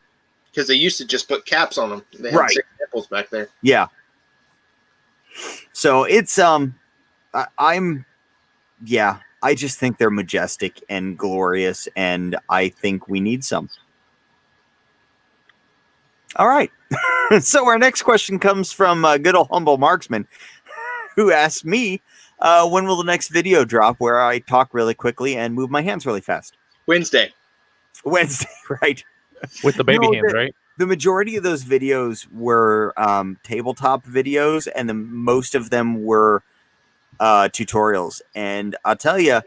Because they used to just put caps on them. They had 6 nipples back there. Yeah. So it's I just think they're majestic and glorious, and I think we need some. All right. So our next question comes from good old humble marksman, who asked me, when will the next video drop where I talk really quickly and move my hands really fast? Wednesday, right? with the baby No, hands, right? The majority of those videos were tabletop videos, and most of them were tutorials. And I'll tell you,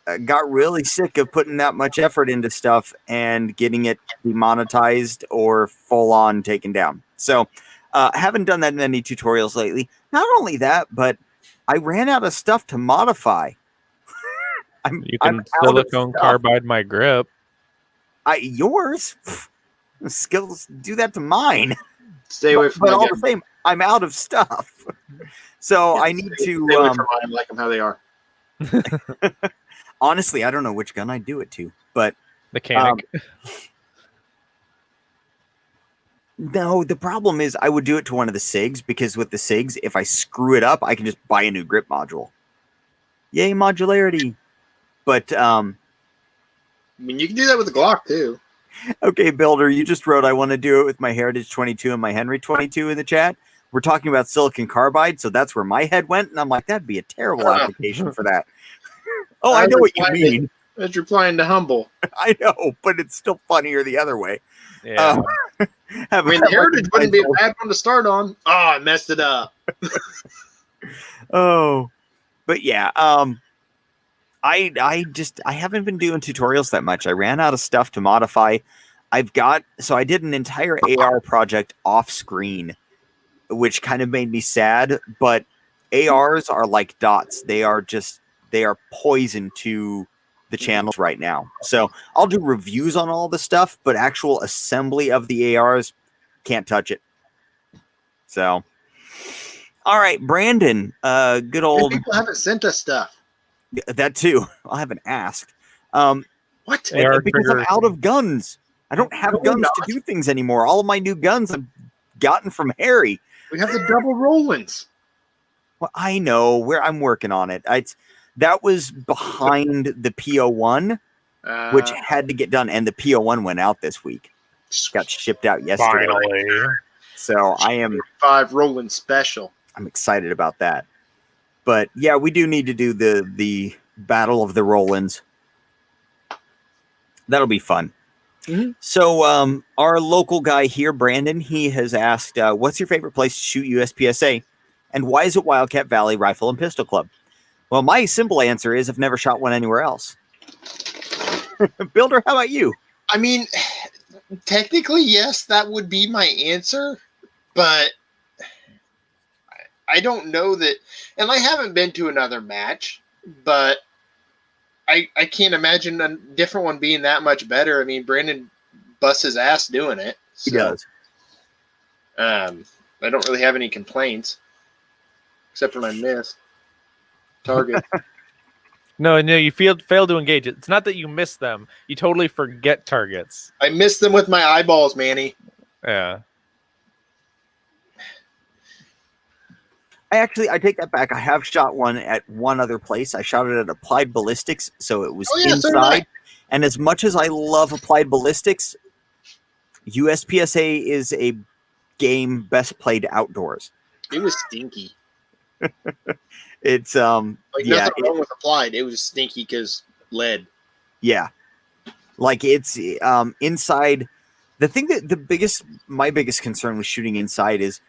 I got really sick of putting that much effort into stuff and getting it demonetized or full on taken down. So I haven't done that many tutorials lately. Not only that, but I ran out of stuff to modify. You can silicone carbide my grip. Yours? Skills do that to mine. Stay away from but all the same, I'm out of stuff. So I need to stay away from mine. Like them how they are. Honestly, I don't know which gun I'd do it to, but mechanic. No, the problem is I would do it to one of the SIGs, because with the SIGs, if I screw it up, I can just buy a new grip module. Yay, modularity. But I mean, you can do that with the Glock too. Okay, Builder, you just wrote I want to do it with my Heritage 22 and my Henry 22 in the chat. We're talking about silicon carbide, so that's where my head went, and I'm like, that'd be a terrible application for that. Oh, I know what you mean. That's replying to Humble. I know, but it's still funnier the other way. Yeah. I mean, the Heritage wouldn't be a bad one to start on. Oh, I messed it up. Oh, but yeah, I haven't been doing tutorials that much. I ran out of stuff to modify. I did an entire AR project off screen, which kind of made me sad, but ARs are like dots. They are poison to the channels right now. So I'll do reviews on all the stuff, but actual assembly of the ARs, can't touch it. So, all right, Brandon, good old. People haven't sent us stuff. That too. I haven't asked. What? Because I'm out of guns. I don't have guns to do things anymore. All of my new guns I've gotten from Harry. We have the double Rollins. Well, I know I'm working on it. That was behind the PO1, which had to get done, and the PO1 went out this week. Got shipped out yesterday. Finally. So I am 5 Rollins special. I'm excited about that. But yeah, we do need to do the Battle of the Rollins. That'll be fun. Mm-hmm. So our local guy here, Brandon, he has asked, what's your favorite place to shoot USPSA? And why is it Wildcat Valley Rifle and Pistol Club? Well, my simple answer is I've never shot one anywhere else. Builder, how about you? I mean, technically, yes, that would be my answer. But I don't know that, and I haven't been to another match, but I can't imagine a different one being that much better. I mean, Brandon busts his ass doing it. So, he does. I don't really have any complaints, except for my miss target. No, you fail to engage. It's not that you miss them. You totally forget targets. I missed them with my eyeballs, Manny. Yeah. I take that back. I have shot one at one other place. I shot it at Applied Ballistics, so it was inside. And as much as I love Applied Ballistics, USPSA is a game best played outdoors. It was stinky. It's nothing wrong with Applied. It was stinky because lead. Yeah, like it's inside. The thing that my biggest concern with shooting inside is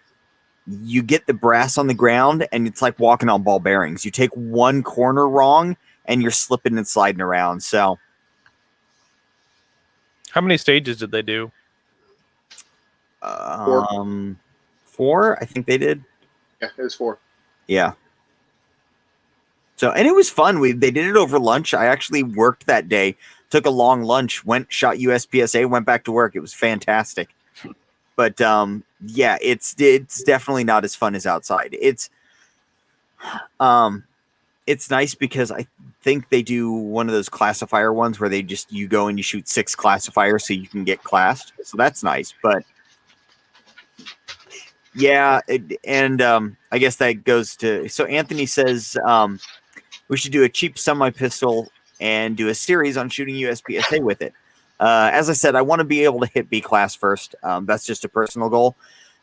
you get the brass on the ground and it's like walking on ball bearings. You take one corner wrong and you're slipping and sliding around. So, how many stages did they do? 4, I think they did. Yeah, it was 4. Yeah. So, and it was fun. They did it over lunch. I actually worked that day, took a long lunch, shot USPSA, went back to work. It was fantastic. But yeah, it's definitely not as fun as outside. It's nice because I think they do one of those classifier ones where you go and you shoot 6 classifiers so you can get classed. So that's nice. But yeah, I guess that goes to. So Anthony says we should do a cheap semi-pistol and do a series on shooting USPSA with it. As I said, I want to be able to hit B class first. That's just a personal goal.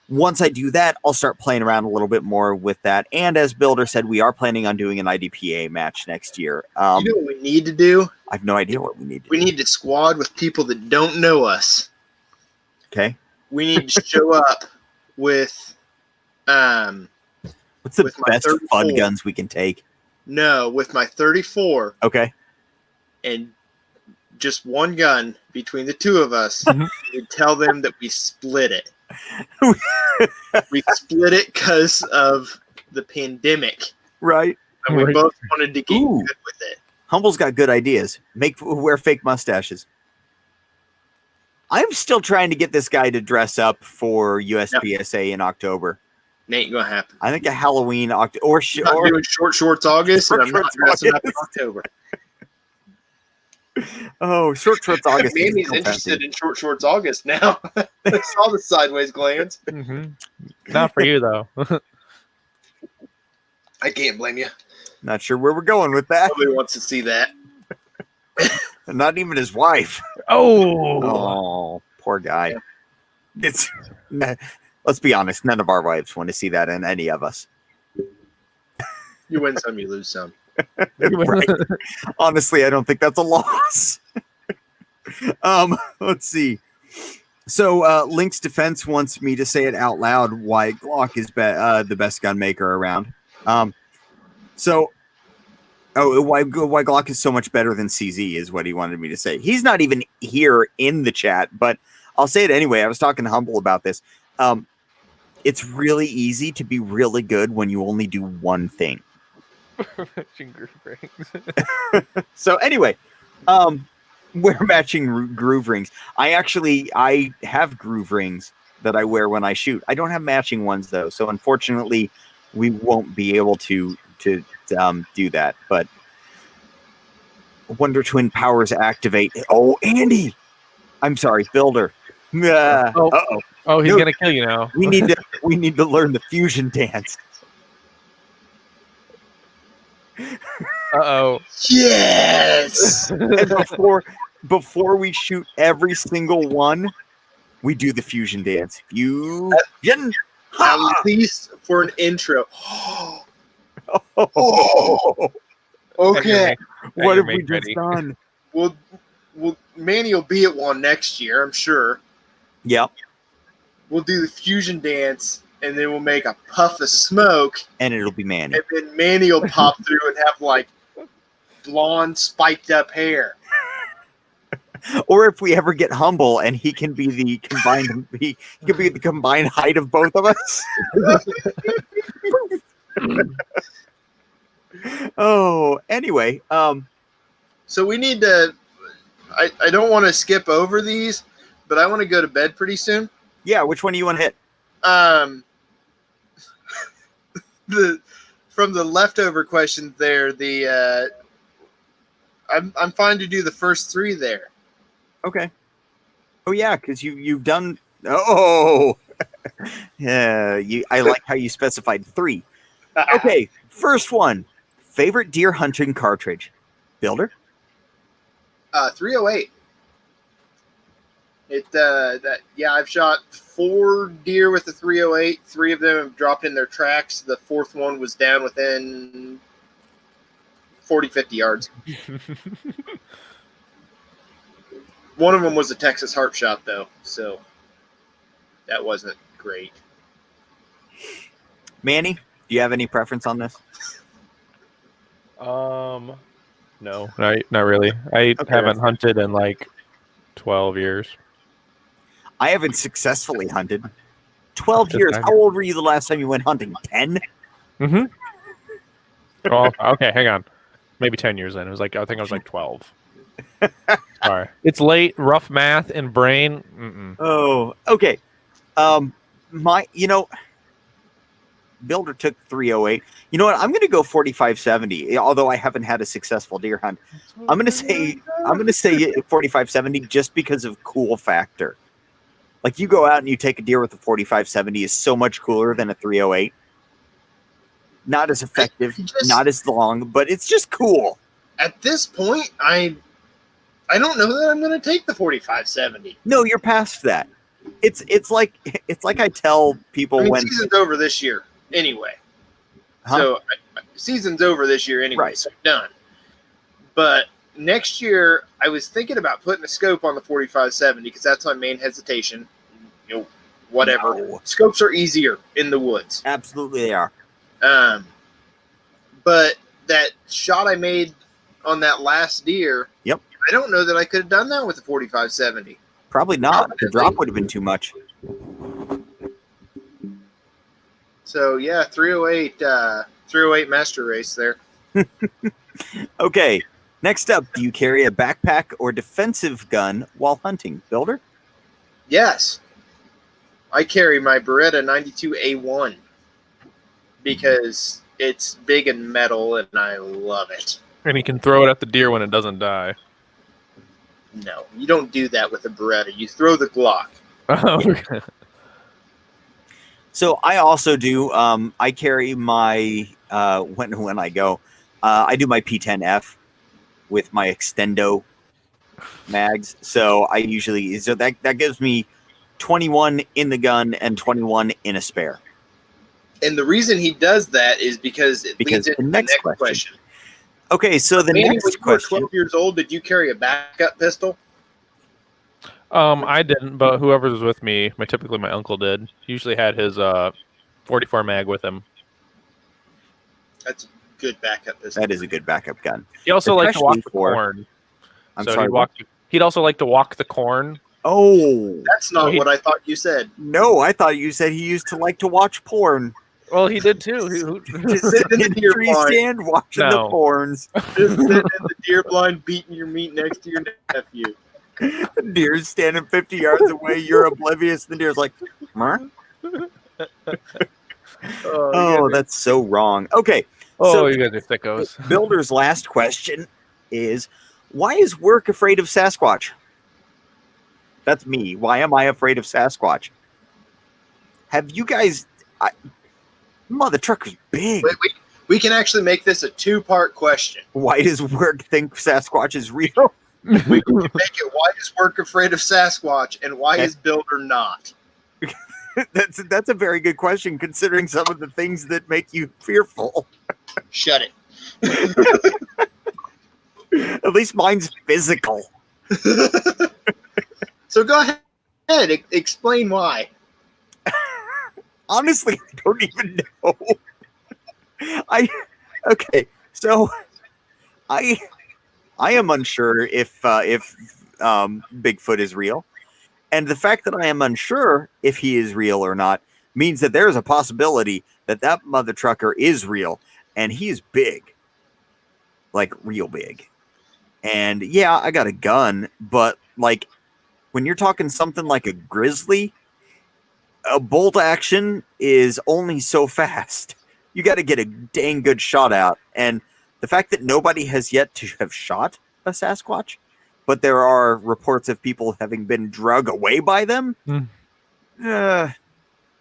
Once I do that, I'll start playing around a little bit more with that. And as Builder said, we are planning on doing an IDPA match next year. You know what we need to do? I have no idea what we need to do. We need to squad with people that don't know us. Okay. We need to show up with What's the with my best 34. fun guns we can take? No, with my 34 Okay. and just one gun between the two of us. We tell them that we split it. We split it because of the pandemic. Right. And we Right. both wanted to get Ooh. good with it. Humble's got good ideas. Wear fake mustaches. I'm still trying to get this guy to dress up for USPSA in October. It ain't gonna happen. I think a Halloween I'm not doing short shorts August, and I'm not dressing up in October. Oh, short shorts August. is Mammy's so interested fancy. in short shorts August now. I saw the sideways glance. Not for you though. I can't blame you. Not sure where we're going with that. Nobody wants to see that. Not even his wife. Oh. Oh, poor guy. It's. Let's be honest. None of our wives want to see that in any of us. You win some, you lose some. Right. Honestly, I don't think that's a loss. Let's see. So, Link's Defense wants me to say it out loud why Glock is the best gun maker around. Why Glock is so much better than CZ is what he wanted me to say. He's not even here in the chat, but I'll say it anyway. I was talking to Humble about this. It's really easy to be really good when you only do one thing. So anyway, we're matching groove rings. I have groove rings that I wear when I shoot. I don't have matching ones though, so unfortunately, we won't be able to do that. But Wonder Twin powers activate. Oh, Andy, I'm sorry, Builder. Oh, he's gonna kill you now. We need to learn the fusion dance. Uh-oh. Yes. And before we shoot every single one, we do the fusion dance. Fusion. At least for an intro. Oh. Okay. What have we make just ready. done? Well, Manny will be at one next year, I'm sure. Yep. We'll do the fusion dance, and then we'll make a puff of smoke, And it'll be Manny. and then Manny will pop through and have like blonde, spiked up hair. Or if we ever get Humble and he can be the combined he can be the combined height of both of us. Oh, anyway, So we need to. I don't want to skip over these, but I want to go to bed pretty soon. yeah, which one do you want to hit? From the leftover questions there, I'm fine to do the first three there. Okay. Oh yeah, because you've done. Oh, yeah. I like how you specified 3. Okay, first one. Favorite deer hunting cartridge, Builder. 308. I've shot 4 deer with the 308. 3 of them have dropped in their tracks. The 4th one was down within 40, 50 yards. One of them was a Texas heart shot, though, so that wasn't great. Manny, do you have any preference on this? No, not really. I haven't hunted in like 12 years. I haven't successfully hunted. 12 Just years. nine. How old were you the last time you went hunting? 10? Mm-hmm. Oh, okay, hang on. Maybe 10 years then. I think I was like 12. Sorry. It's late, rough math and brain. Mm-mm. Oh, okay. Builder took 308. You know what? I'm going to go 4570. Although I haven't had a successful deer hunt, I'm going to say 4570 just because of cool factor. Like you go out and you take a deer with a 4570 is so much cooler than a 308. Not as effective, not as long, but it's just cool. At this point, I don't know that I'm going to take the 4570. No, you're past that. It's like I tell people when season's over this year anyway. Huh? So season's over this year anyway. Right. So done. But next year, I was thinking about putting a scope on the 4570 because that's my main hesitation. whatever. No. Scopes are easier in the woods. Absolutely, they are. But that shot I made on that last deer, Yep. I don't know that I could have done that with a 45-70. Probably not. The drop would have been too much. So yeah, 308 master race there. Okay. Next up, do you carry a backpack or defensive gun while hunting, Builder? Yes. I carry my Beretta 92A1 because it's big and metal and I love it. And he can throw it at the deer when it doesn't die. No, you don't do that with a Beretta. You throw the Glock. Okay. So I also do. I carry my when I go. I do my P10F with my extendo mags. So I usually that gives me 21 in the gun and 21 in a spare. And the reason he does that is because it leads into the next question. Okay, so the Manny, next when you were question. 12 years old, did you carry a backup pistol? I didn't, but whoever was with me, typically my uncle did. He usually had his 44 mag with him. That's a good backup pistol. That is a good backup gun. He also liked to walk Especially the for- corn. I'm So sorry. he'd also like to walk the corn. Oh That's not what I thought you said. no! I thought you said he used to like to watch porn. Well, he did too. Just Sit sitting in in the the deer tree blind. stand watching the No. porns. Just sitting in the deer blind, beating your meat next to your nephew. The deer's standing 50 yards away. You're oblivious. The deer's like, "Huh?" Oh, that's so wrong. Okay. Oh, you guys are sickos. Builder's last question is, why is Work afraid of Sasquatch? That's me. Why am I afraid of Sasquatch? Have you guys... Mother trucker's big. Wait, we can actually make this a two-part question. Why does Work think Sasquatch is real? We can make it, why is Work afraid of Sasquatch, and why is Builder not? That's a very good question, considering some of the things that make you fearful. Shut it. At least mine's physical. So go ahead, explain why. Honestly, I don't even know. Okay, so I am unsure if Bigfoot is real, and the fact that I am unsure if he is real or not means that there is a possibility that mother trucker is real, and he is big, like real big. And yeah, I got a gun, but like when you're talking something like a grizzly, a bolt action is only so fast. You got to get a dang good shot out. And the fact that nobody has yet to have shot a Sasquatch, but there are reports of people having been drug away by them, I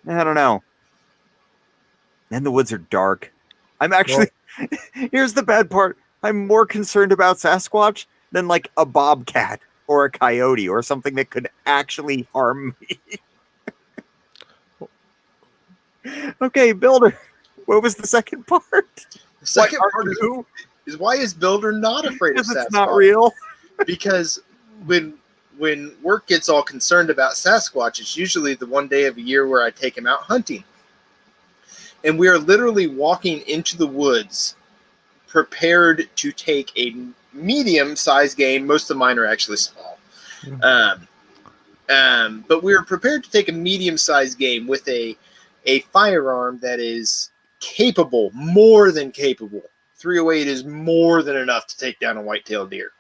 don't know. And the woods are dark. I'm actually... Here's the bad part. I'm more concerned about Sasquatch than like a bobcat or a coyote or something that could actually harm me. Okay, Builder. What was the second part? The second part is why is Builder not afraid of Because Sasquatch? it's not real. Because when Work gets all concerned about Sasquatch, it's usually the one day of the year where I take him out hunting. And we are literally walking into the woods prepared to take a medium-sized game. Most of mine are actually small. But we are prepared to take a medium-sized game with a firearm that is capable, more than capable. 308 is more than enough to take down a white-tailed deer.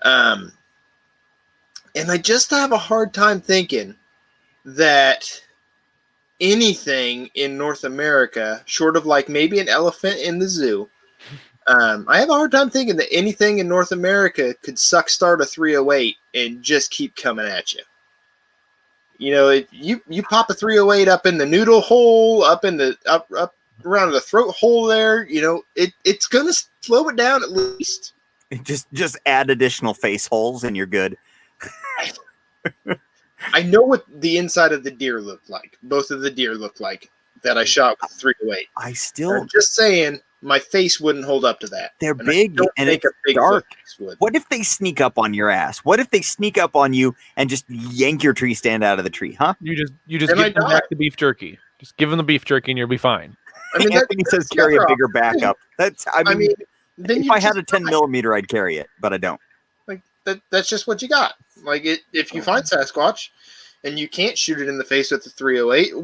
And I just have a hard time thinking that anything in North America, short of like maybe an elephant in the zoo, I have a hard time thinking that anything in North America could start a 308 and just keep coming at you. You know, if you pop a 308 up in the noodle hole, up around the throat hole there, you know, it's gonna slow it down at least. Just add additional face holes and you're good. I know what the inside of the deer looked like. Both of the deer looked like that I shot with 308. I still... I'm just saying, my face wouldn't hold up to that. They're And big and it's dark. What if they sneak up on your ass? What if they sneak up on you and just yank your tree stand out of the tree, huh? You just give them back the beef jerky. Just give them the beef jerky and you'll be fine. I mean, Anthony says carry a bigger backup. That's I mean then if I had a 10mm, I'd carry it, but I don't. Like that's just what you got. Like if you find Sasquatch and you can't shoot it in the face with the 308,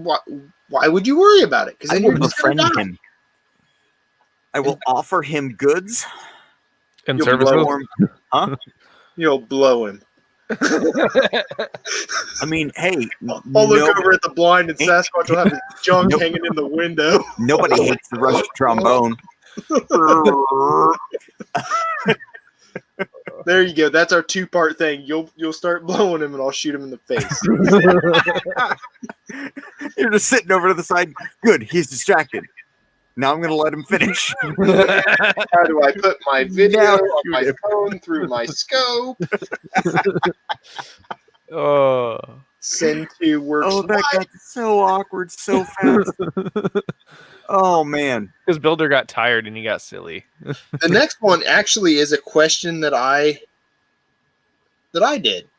why would you worry about it? Because I will befriend him. I will offer him goods and services. Huh? You'll blow him. I mean, hey, I'll look over at the blind and Sasquatch will have his junk hanging in the window. Nobody hates the Russian trombone. There you go. That's our 2-part thing. You'll start blowing him and I'll shoot him in the face. You're just sitting over to the side. Good, he's distracted. Now I'm going to let him finish. How do I put my video on my phone through my scope? Send to work. Oh, that got so awkward so fast. Oh, man. Because Builder got tired and he got silly. The next one actually is a question that I did.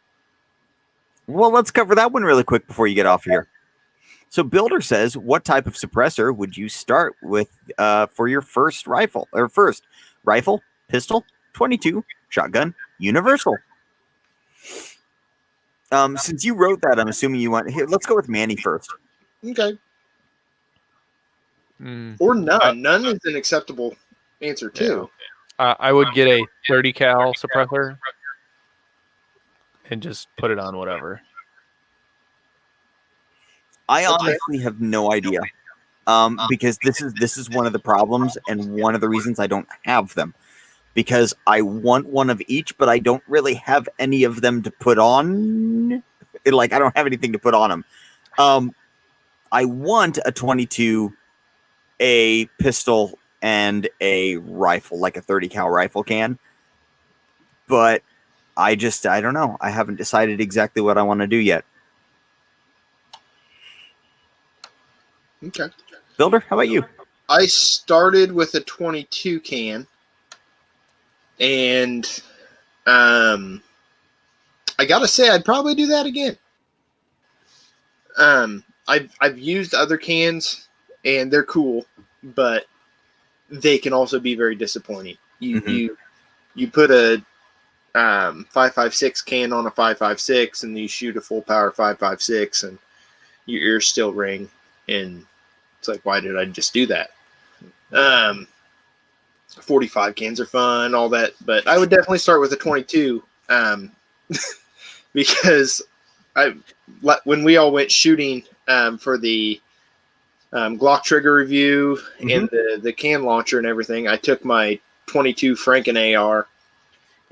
Well, let's cover that one really quick before you get off here. So Builder says, what type of suppressor would you start with for your first rifle? Or first rifle, pistol, 22, shotgun, universal. Since you wrote that, I'm assuming you want... Here, let's go with Manny first. Okay. Or none. None is an acceptable answer, too. Yeah. I would get a 30 cal suppressor and just put it on whatever. I honestly have no idea, because this is one of the problems and one of the reasons I don't have them, because I want one of each, but I don't really have any of them to put on. Like I don't have anything to put on them. I want a 22, a pistol, and a rifle, like a 30 cal rifle can, but I don't know. I haven't decided exactly what I want to do yet. Okay. Builder, how about you? I started with a 22 can, and I gotta say I'd probably do that again. I've used other cans and they're cool, but they can also be very disappointing. You put a 5.56 can on a 5.56 and you shoot a full power 5.56 and your ears still ring, and it's like, why did I just do that? 45 cans are fun, all that, but I would definitely start with a 22 because when we all went shooting for the Glock trigger review and the can launcher and everything, I took my 22 Franken AR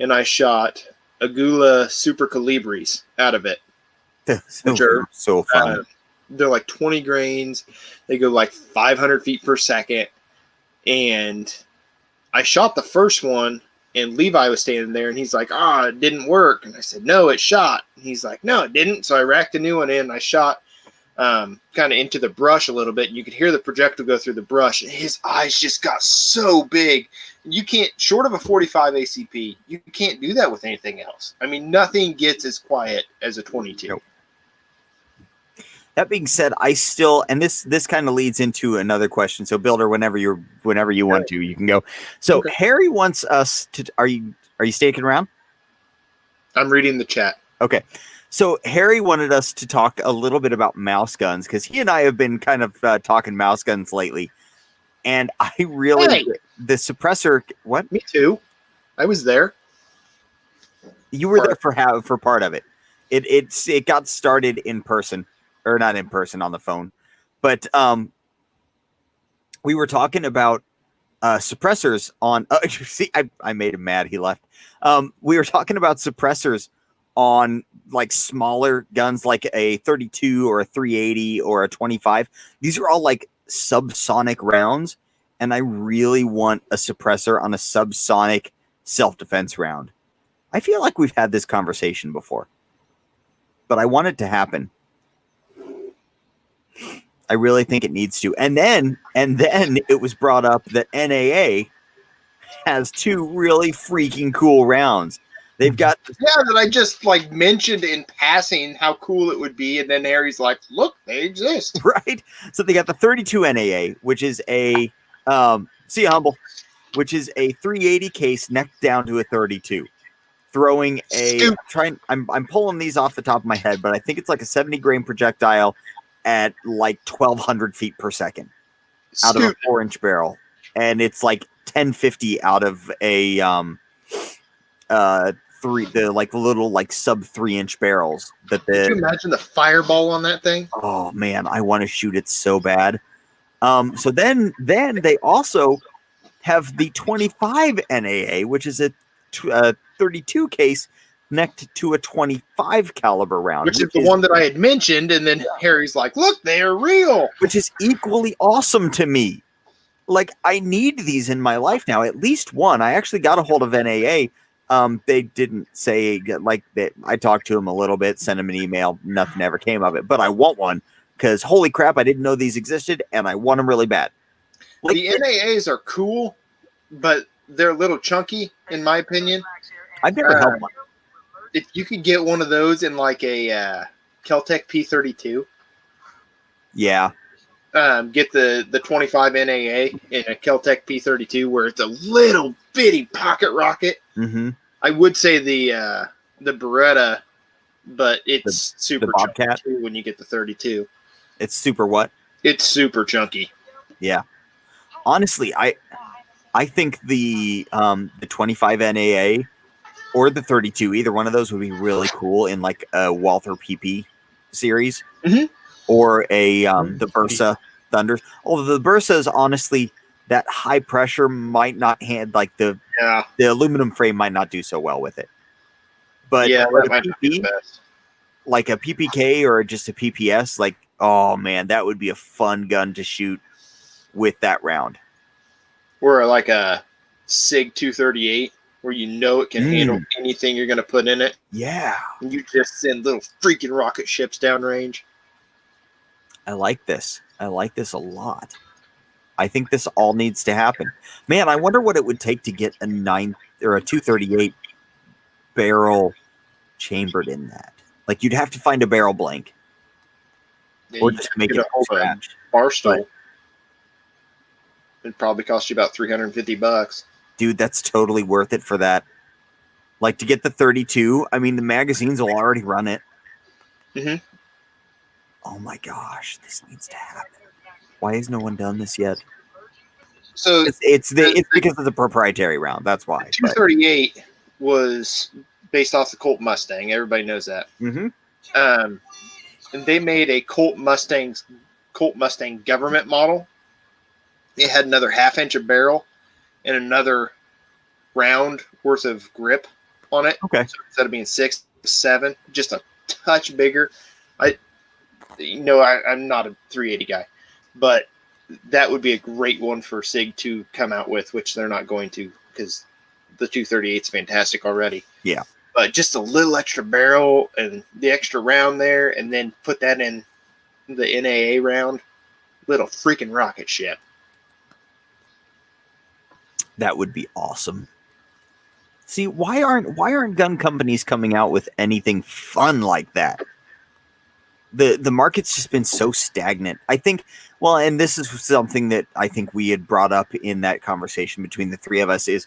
and I shot Agula Super Calibres out of it. Which are so fun. They're like 20 grains. They go like 500 feet per second. And I shot the first one, and Levi was standing there, and he's like, it didn't work. And I said, no, it shot. And he's like, no, it didn't. So I racked a new one in, and I shot kind of into the brush a little bit. And you could hear the projectile go through the brush, and his eyes just got so big. You can't, short of a 45 ACP, you can't do that with anything else. I mean, nothing gets as quiet as a 22. Nope. That being said, I still, and this kind of leads into another question. So, Builder, whenever you want to, you can go. So, okay. Harry wants us to. Are you sticking around? I'm reading the chat. Okay. So, Harry wanted us to talk a little bit about mouse guns because he and I have been kind of talking mouse guns lately, and I really the suppressor. What? Me too. I was there. You were there for part of it. It got started in person. Or not in person, on the phone. But we were talking about suppressors on... see, I made him mad. He left. We were talking about suppressors on like smaller guns, like a 32 or a 380 or a 25. These are all like subsonic rounds. And I really want a suppressor on a subsonic self-defense round. I feel like we've had this conversation before. But I want it to happen. I really think it needs to. And then it was brought up that NAA has 2 really freaking cool rounds. They've got that I just like mentioned in passing how cool it would be, and then Harry's like, "Look, they exist." right. So they got the 32 NAA, which is a see ya, humble, which is a 380 case necked down to a 32. Throwing I'm pulling these off the top of my head, but I think it's like a 70 grain projectile at like 1,200 feet per second out of a 4-inch barrel, and it's like 1050 out of a little like sub 3-inch barrels. Could you imagine the fireball on that thing? Oh man, I want to shoot it so bad. So then they also have the 25 NAA, which is a 32 case necked to a 25 caliber round, which is the one that I had mentioned, and then Harry's like, "Look, they are real," which is equally awesome to me. Like, I need these in my life now, at least one. I actually got a hold of NAA. They didn't say like that. I talked to them a little bit, sent them an email. Nothing ever came of it, but I want one because holy crap, I didn't know these existed, and I want them really bad. Like, the NAAs are cool, but they're a little chunky, in my opinion. I've never held one. If you could get one of those in like a Kel-Tec P32, yeah. Get the 25 NAA in a Kel-Tec P32 where it's a little bitty pocket rocket. Mm-hmm. I would say the Beretta, but it's super the Bobcat chunky too when you get the 32. It's super what? It's super chunky. Yeah. Honestly, I think the 25 NAA or the 32, either one of those would be really cool in like a Walther PP series. Mm-hmm. Or the Bursa Thunders. Although the Bursa is honestly, that high pressure might not hand like the aluminum frame might not do so well with it. But that might not be the best. Like a PPK or just a PPS, like, oh man, that would be a fun gun to shoot with that round. Or like a SIG 238, where you know it can handle anything you're going to put in it. Yeah. And you just send little freaking rocket ships downrange. I like this. I like this a lot. I think this all needs to happen. Man, I wonder what it would take to get a 238 barrel chambered in that. Like, you'd have to find a barrel blank. Yeah, or just make it from scratch. Barstool. It'd probably cost you about $350. Dude, that's totally worth it for that. Like, to get the 32, I mean, the magazines will already run it. Mm-hmm. Oh my gosh, this needs to happen. Why has no one done this yet? So it's because of the proprietary round. That's why. The 238 was based off the Colt Mustang. Everybody knows that. Mm-hmm. And they made a Colt Mustang government model. It had another 1/2 inch of barrel and another round worth of grip on it. Okay. So instead of being 6, 7, just a touch bigger. I'm not a 380 guy, but that would be a great one for SIG to come out with, which they're not going to because the 238 is fantastic already. Yeah. But just a little extra barrel and the extra round there, and then put that in the NAA round. Little freaking rocket ship. That would be awesome. See, why aren't gun companies coming out with anything fun like that? The market's just been so stagnant. I think, well, and this is something that I think we had brought up in that conversation between the three of us is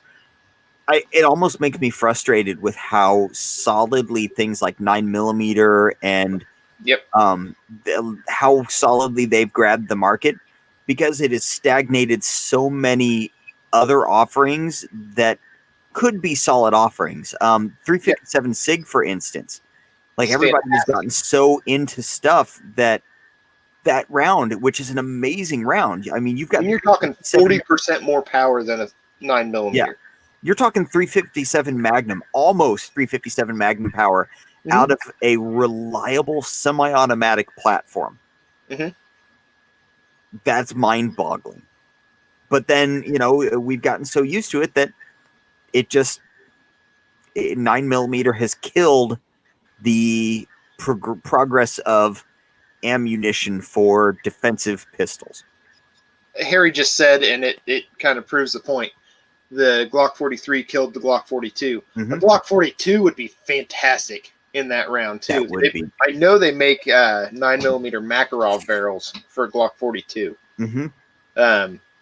it almost makes me frustrated with how solidly things like 9mm and how solidly they've grabbed the market, because it has stagnated so many other offerings that could be solid offerings. 357 SIG, for instance. Like, everybody has gotten so into stuff that round, which is an amazing round. I mean, you're talking 40% more power than a 9mm. Yeah. You're talking 357 Magnum, almost 357 Magnum power out of a reliable semi-automatic platform. Mm-hmm. That's mind-boggling. But then, we've gotten so used to it that 9mm has killed the progress of ammunition for defensive pistols. Harry just said, and it kind of proves the point. The Glock 43 killed the Glock 42. Mm-hmm. The Glock 42 would be fantastic in that round too. That would be. I know they make 9mm Makarov barrels for Glock 42,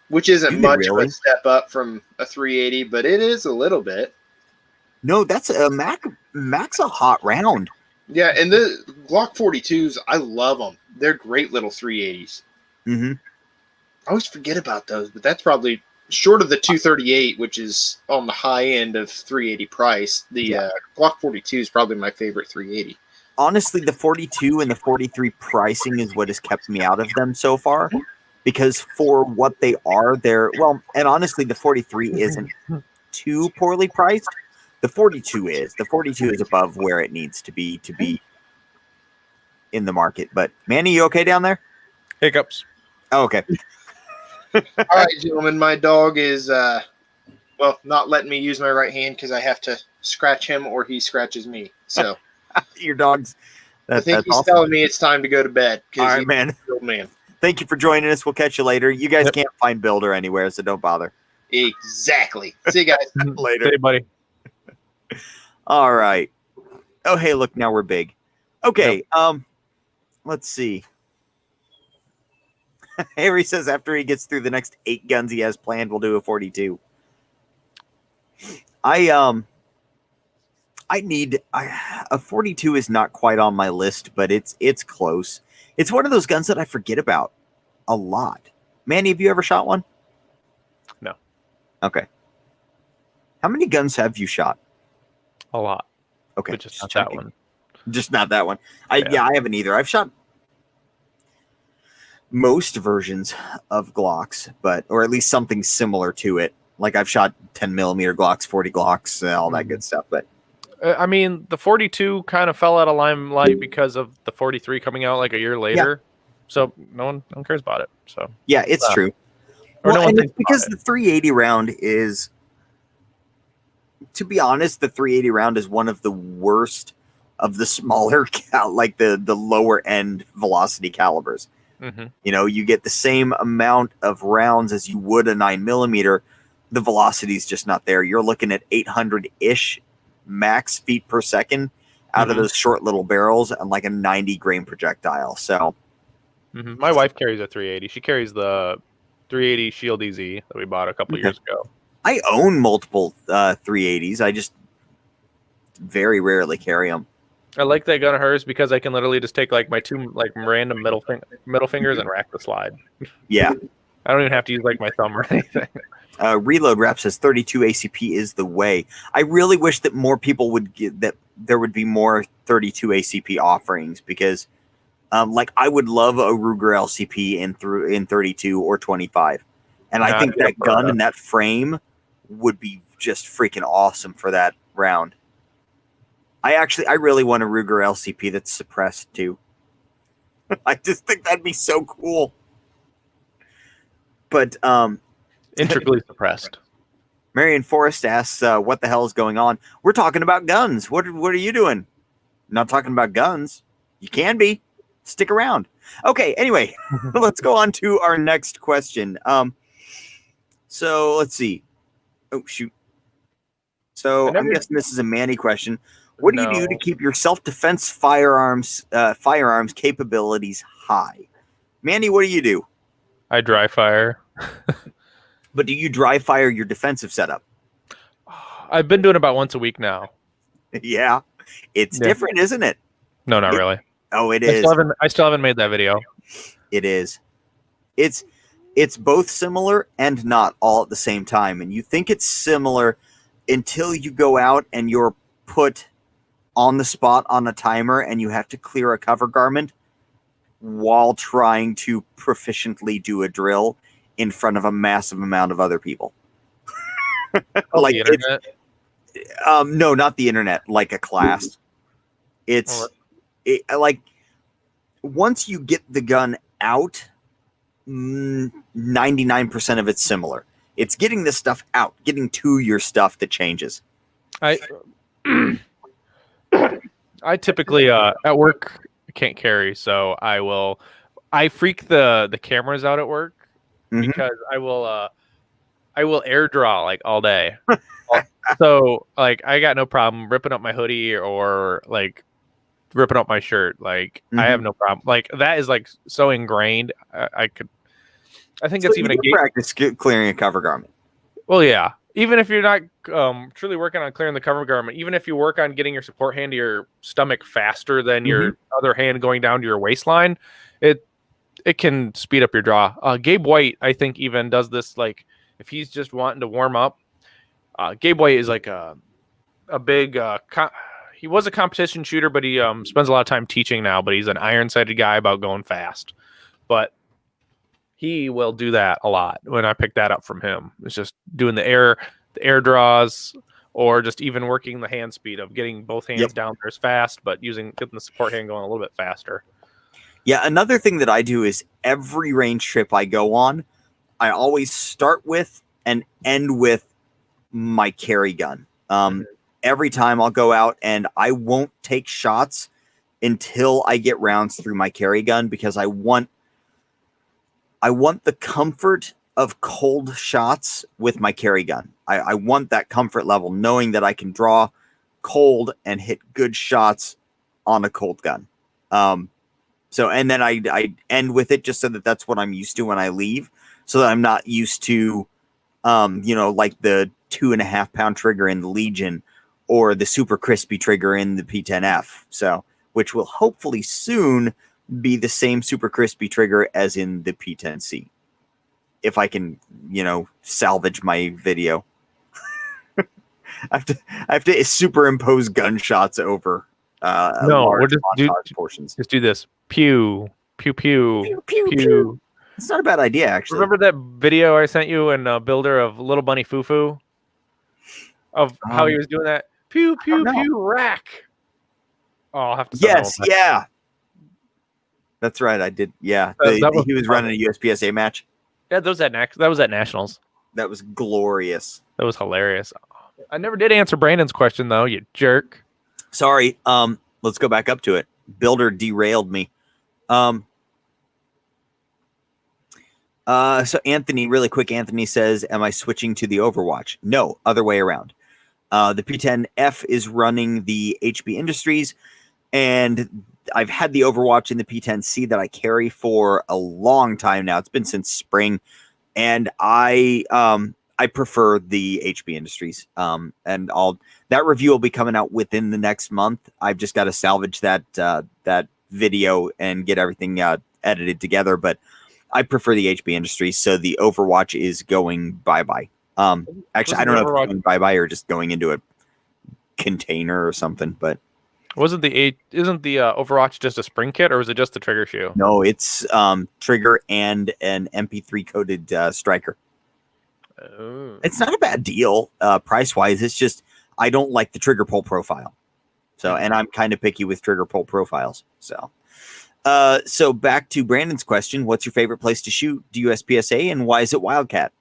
which isn't much of a step up from a 380, but it is a little bit. No, that's a Mac's a hot round. Yeah, and the Glock 42s, I love them. They're great little 380s. Mm-hmm. I always forget about those, but that's probably short of the 238, which is on the high end of 380 price. The Glock 42 is probably my favorite 380. Honestly, the 42 and the 43 pricing is what has kept me out of them so far, because for what they are, and honestly, the 43 isn't too poorly priced. The 42 is. The 42 is above where it needs to be in the market. But Manny, you okay down there? Hiccups. Oh, okay. All right, gentlemen, my dog is not letting me use my right hand because I have to scratch him or he scratches me. So your dog's. I think he's telling me it's time to go to bed. All right, man. Thank you for joining us. We'll catch you later. You guys can't find Builder anywhere, so don't bother. Exactly. See you guys later. Hey, buddy. All right. Oh, hey, look, now we're big. Okay. Let's see. Harry says after he gets through the next 8 guns he has planned, we'll do a 42. A 42 is not quite on my list, but it's close. It's one of those guns that I forget about a lot. Manny, have you ever shot one? No. Okay. How many guns have you shot? A lot. Okay. But just not that one. Just not that one. I haven't either. I've shot most versions of Glocks, or at least something similar to it. Like I've shot 10mm Glocks, 40 Glocks, all that good stuff. But I mean, the 42 kind of fell out of limelight because of the 43 coming out like a year later. So no one cares about it. So yeah, it's true. And it's because the 380 round is, to be honest, the 380 round is one of the worst of the smaller, like the lower end velocity calibers. Mm-hmm. You know, you get the same amount of rounds as you would a 9mm. The velocity is just not there. You're looking at 800-ish max feet per second out of those short little barrels and like a 90 grain projectile. So my wife carries a 380. She carries the 380 Shield EZ that we bought a couple years ago. I own multiple 380s. I just very rarely carry them. I like that gun of hers because I can literally just take like my 2 like random middle fingers and rack the slide. Yeah. I don't even have to use like my thumb or anything. Reload Rap says 32 ACP is the way. I really wish that more people would that there would be more 32 ACP offerings, because like I would love a Ruger LCP in 32 or 25. And I think that gun and that frame would be just freaking awesome for that round. I really want a Ruger LCP that's suppressed too. I just think that'd be so cool. But intricately suppressed. Marion Forrest asks, what the hell is going on? We're talking about guns. What are you doing? Not talking about guns. You can be. Stick around. Okay, anyway, let's go on to our next question. So let's see. Oh, shoot. So I'm guessing this is a Manny question. What do you do to keep your self-defense firearms capabilities high? Manny, what do you do? I dry fire. But do you dry fire your defensive setup? I've been doing about once a week now. Yeah. It's different, isn't it? No, not really. Oh, it is. I still haven't made that video. It is. It's both similar and not all at the same time. And you think it's similar until you go out and you're put on the spot on a timer and you have to clear a cover garment while trying to proficiently do a drill in front of a massive amount of other people. Like the internet? No, not the internet, like a class. Like once you get the gun out, 99% of it's similar. It's getting this stuff out, getting to your stuff that changes. I typically at work can't carry, so I freak the cameras out at work because I will air draw like all day. So like I got no problem ripping up my hoodie or like ripping up my shirt. Like I have no problem. Like that is like so ingrained. I think it's even a practice clearing a cover garment. Well, yeah. Even if you're not truly working on clearing the cover garment, even if you work on getting your support hand to your stomach faster than your other hand going down to your waistline, it can speed up your draw. Gabe White, I think, even does this. Like if he's just wanting to warm up, Gabe White is like a big. He was a competition shooter, but he spends a lot of time teaching now. But he's an iron-sighted guy about going fast. But he will do that a lot when I pick that up from him. It's just doing the air draws, or just even working the hand speed of getting both hands down there as fast, but getting the support hand going a little bit faster. Yeah, another thing that I do is every range trip I go on, I always start with and end with my carry gun. Every time I'll go out, and I won't take shots until I get rounds through my carry gun, because I want the comfort of cold shots with my carry gun. I want that comfort level, knowing that I can draw cold and hit good shots on a cold gun. So, and then I end with it just so that that's what I'm used to when I leave, so that I'm not used to, like the 2.5 pound trigger in the Legion or the super crispy trigger in the P10F. So, which will hopefully soon be the same super crispy trigger as in the P10C, if I can, salvage my video. I have to superimpose gunshots over we're just montage portions. Just do this. Pew, pew, pew, pew, pew, pew. It's not a bad idea, actually. Remember that video I sent you in Builder of Little Bunny Fufu? Of how he was doing that? Pew, pew, pew, rack. Oh, I'll have to. Yes, yeah. That's right. I did. Yeah, he was running a USPSA match. Yeah, that was at Nationals. That was glorious. That was hilarious. I never did answer Brandon's question though. You jerk. Sorry. Let's go back up to it. Builder derailed me. So Anthony, really quick. Anthony says, "Am I switching to the Overwatch?" No, other way around. The P10F is running the HB Industries, and I've had the Overwatch in the P10C that I carry for a long time now. It's been since spring, and I prefer the HB Industries. And that review will be coming out within the next month. I've just got to salvage that video and get everything edited together. But I prefer the HB Industries, so the Overwatch is going bye-bye. Actually, I don't know if it's going bye-bye or just going into a container or something, but isn't the Overwatch just a spring kit, or was it just the trigger shoe? No, it's trigger and an MP3 coated striker. Oh. It's not a bad deal price-wise. It's just I don't like the trigger pull profile. So, and I'm kind of picky with trigger pull profiles. So back to Brandon's question: what's your favorite place to shoot USPSA, and why is it Wildcat?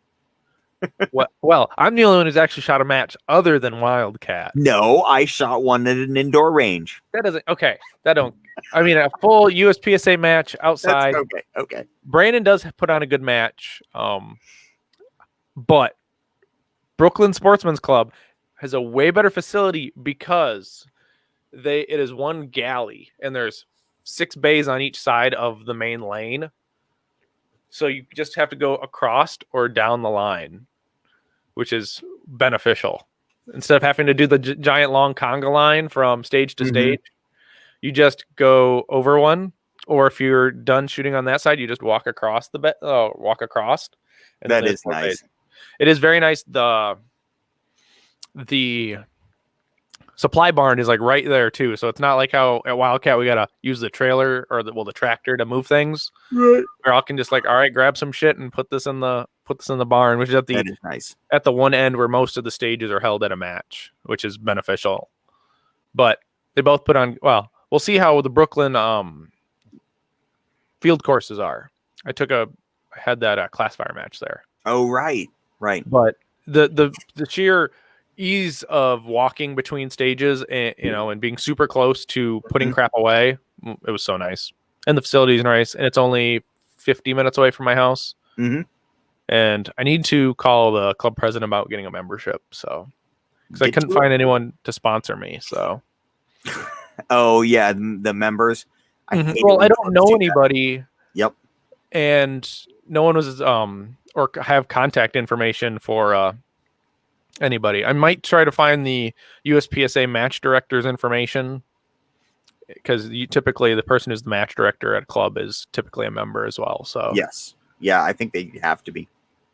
Well, I'm the only one who's actually shot a match other than Wildcat. No, I shot one at an indoor range. That doesn't. Okay, that don't. I mean, a full USPSA match outside. That's okay. Brandon does put on a good match. But Brooklyn Sportsman's Club has a way better facility because it is one galley and there's 6 bays on each side of the main lane. So you just have to go across or down the line, which is beneficial. Instead of having to do the giant long conga line from stage to stage, you just go over one. Or if you're done shooting on that side, you just walk across walk across. And that is nice. Bays. It is very nice. The supply barn is like right there too, so it's not like how at Wildcat we gotta use the trailer or the tractor to move things. Right. Or I can just all right, grab some shit and put this in the barn, which is that is nice. At the one end where most of the stages are held at a match, which is beneficial. But they both put on. Well, we'll see how the Brooklyn field courses are. I had that class fire match there. Oh right. But the sheer ease of walking between stages and and being super close to putting crap away, it was so nice. And the facility is nice, and it's only 50 minutes away from my house. Mm-hmm. And I need to call the club president about getting a membership, so because I couldn't find anyone to sponsor me. So, oh yeah, the members. I don't know anybody. Yep. And no one was or have contact information for anybody. I might try to find the USPSA match director's information, because typically the person who's the match director at a club is typically a member as well. So yes, yeah, I think they have to be.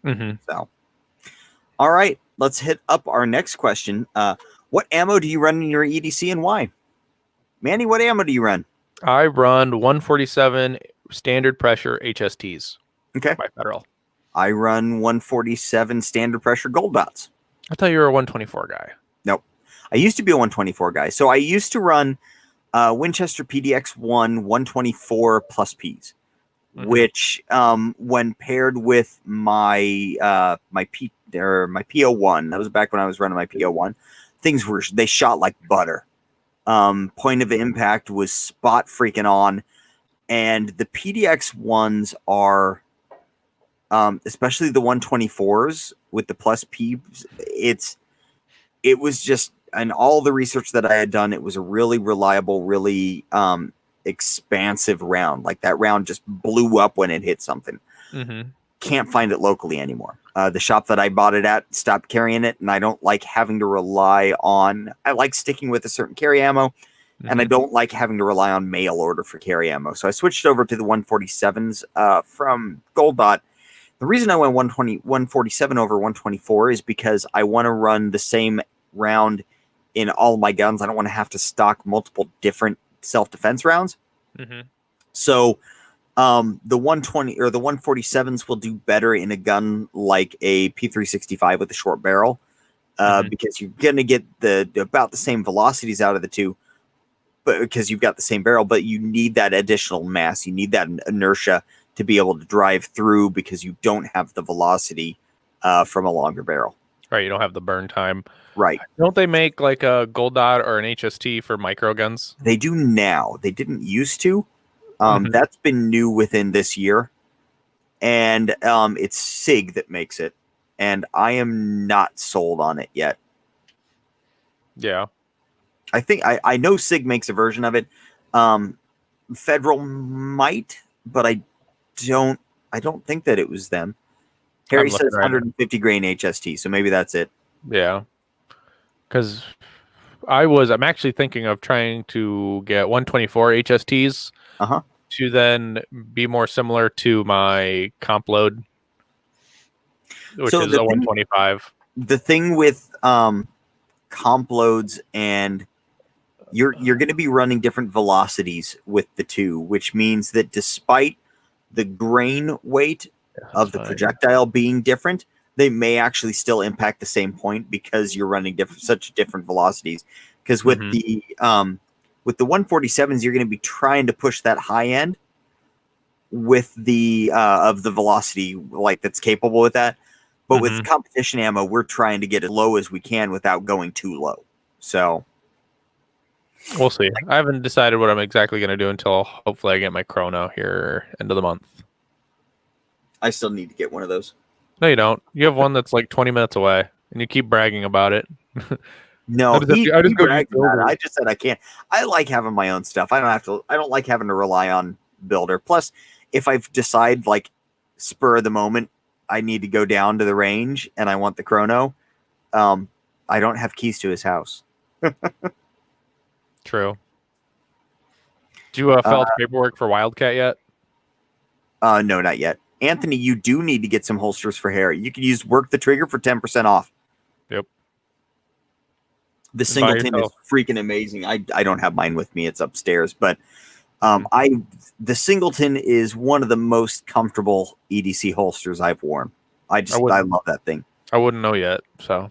Mm-hmm. So, all right, let's hit up our next question. What ammo do you run in your EDC and why? Manny, what ammo do you run? I run 147 standard pressure HSTs. Okay. By Federal. I run 147 standard pressure gold dots. I thought you were a 124 guy. Nope. I used to be a 124 guy. So I used to run Winchester PDX 124 plus Ps, which when paired with my my PO1, that was back when I was running my PO1, they shot like butter. Point of impact was spot freaking on, and the PDX ones are especially the 124s with the plus Ps, it was just, and all the research that I had done, it was a really reliable, really expansive round. Like that round just blew up when it hit something. Mm-hmm. Can't find it locally anymore. The shop that I bought it at stopped carrying it, and I don't like having to rely on, I like sticking with a certain carry ammo, and I don't like having to rely on mail order for carry ammo. So I switched over to the 147s from Gold Dot. The reason I went 147 over 124 is because I want to run the same round in all my guns. I don't want to have to stock multiple different self-defense rounds. Mm-hmm. So the 120 or the 147s will do better in a gun like a P365 with a short barrel, because you're going to get about the same velocities out of the two, but because you've got the same barrel, but you need that additional mass. You need that inertia to be able to drive through, because you don't have the velocity from a longer barrel. Right, you don't have the burn time. Right. Don't they make like a Gold Dot or an HST for micro guns? They do now. They didn't used to. That's been new within this year. And it's SIG that makes it. And I am not sold on it yet. Yeah. I think I know SIG makes a version of it. Federal might, but I don't think that it was them. Harry says 150 grain HST, so maybe that's it. Yeah. Because I'm actually thinking of trying to get 124 HSTs to then be more similar to my comp load, which is a 125. The thing with comp loads, and you're going to be running different velocities with the two, which means that despite the grain weight of the projectile being different, they may actually still impact the same point, because you're running such different velocities. Because with the 147s, you're going to be trying to push that high end with the of the velocity, like that's capable with that. But with competition ammo, we're trying to get as low as we can without going too low. So we'll see. I haven't decided what I'm exactly going to do until hopefully I get my chrono here end of the month. I still need to get one of those. No, you don't. You have one that's like 20 minutes away, and you keep bragging about it. No, I just said I can't. I like having my own stuff. I don't like having to rely on builder. Plus, if I've decided like spur of the moment, I need to go down to the range and I want the chrono, I don't have keys to his house. True. Do you fill out the paperwork for Wildcat yet? No, not yet. Anthony, you do need to get some holsters for Harry. You can use Work the Trigger for 10% off. Yep. The singleton is freaking amazing. I don't have mine with me. It's upstairs. But the singleton is one of the most comfortable EDC holsters I've worn. I love that thing. I wouldn't know yet, so.